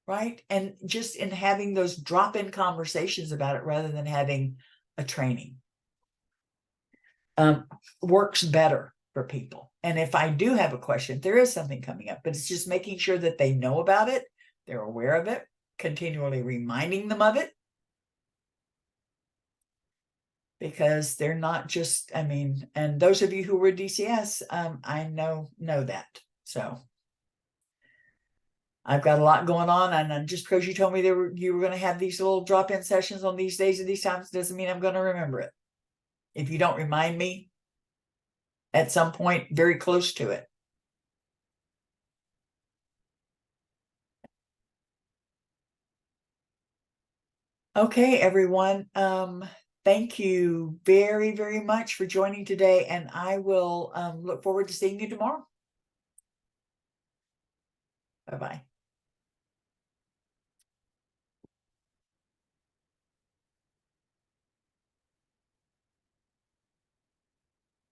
right? And just in having those drop-in conversations about it rather than having a training works better for people. And if I do have a question, there is something coming up, but it's just making sure that they know about it, they're aware of it, continually reminding them of it. Because they're not just, and those of you who were DCS, I know that. So I've got a lot going on, and just because you told me you were going to have these little drop-in sessions on these days and these times doesn't mean I'm going to remember it. If you don't remind me at some point very close to it. Okay, everyone. Thank you very, very much for joining today, and I will look forward to seeing you tomorrow. Bye-bye.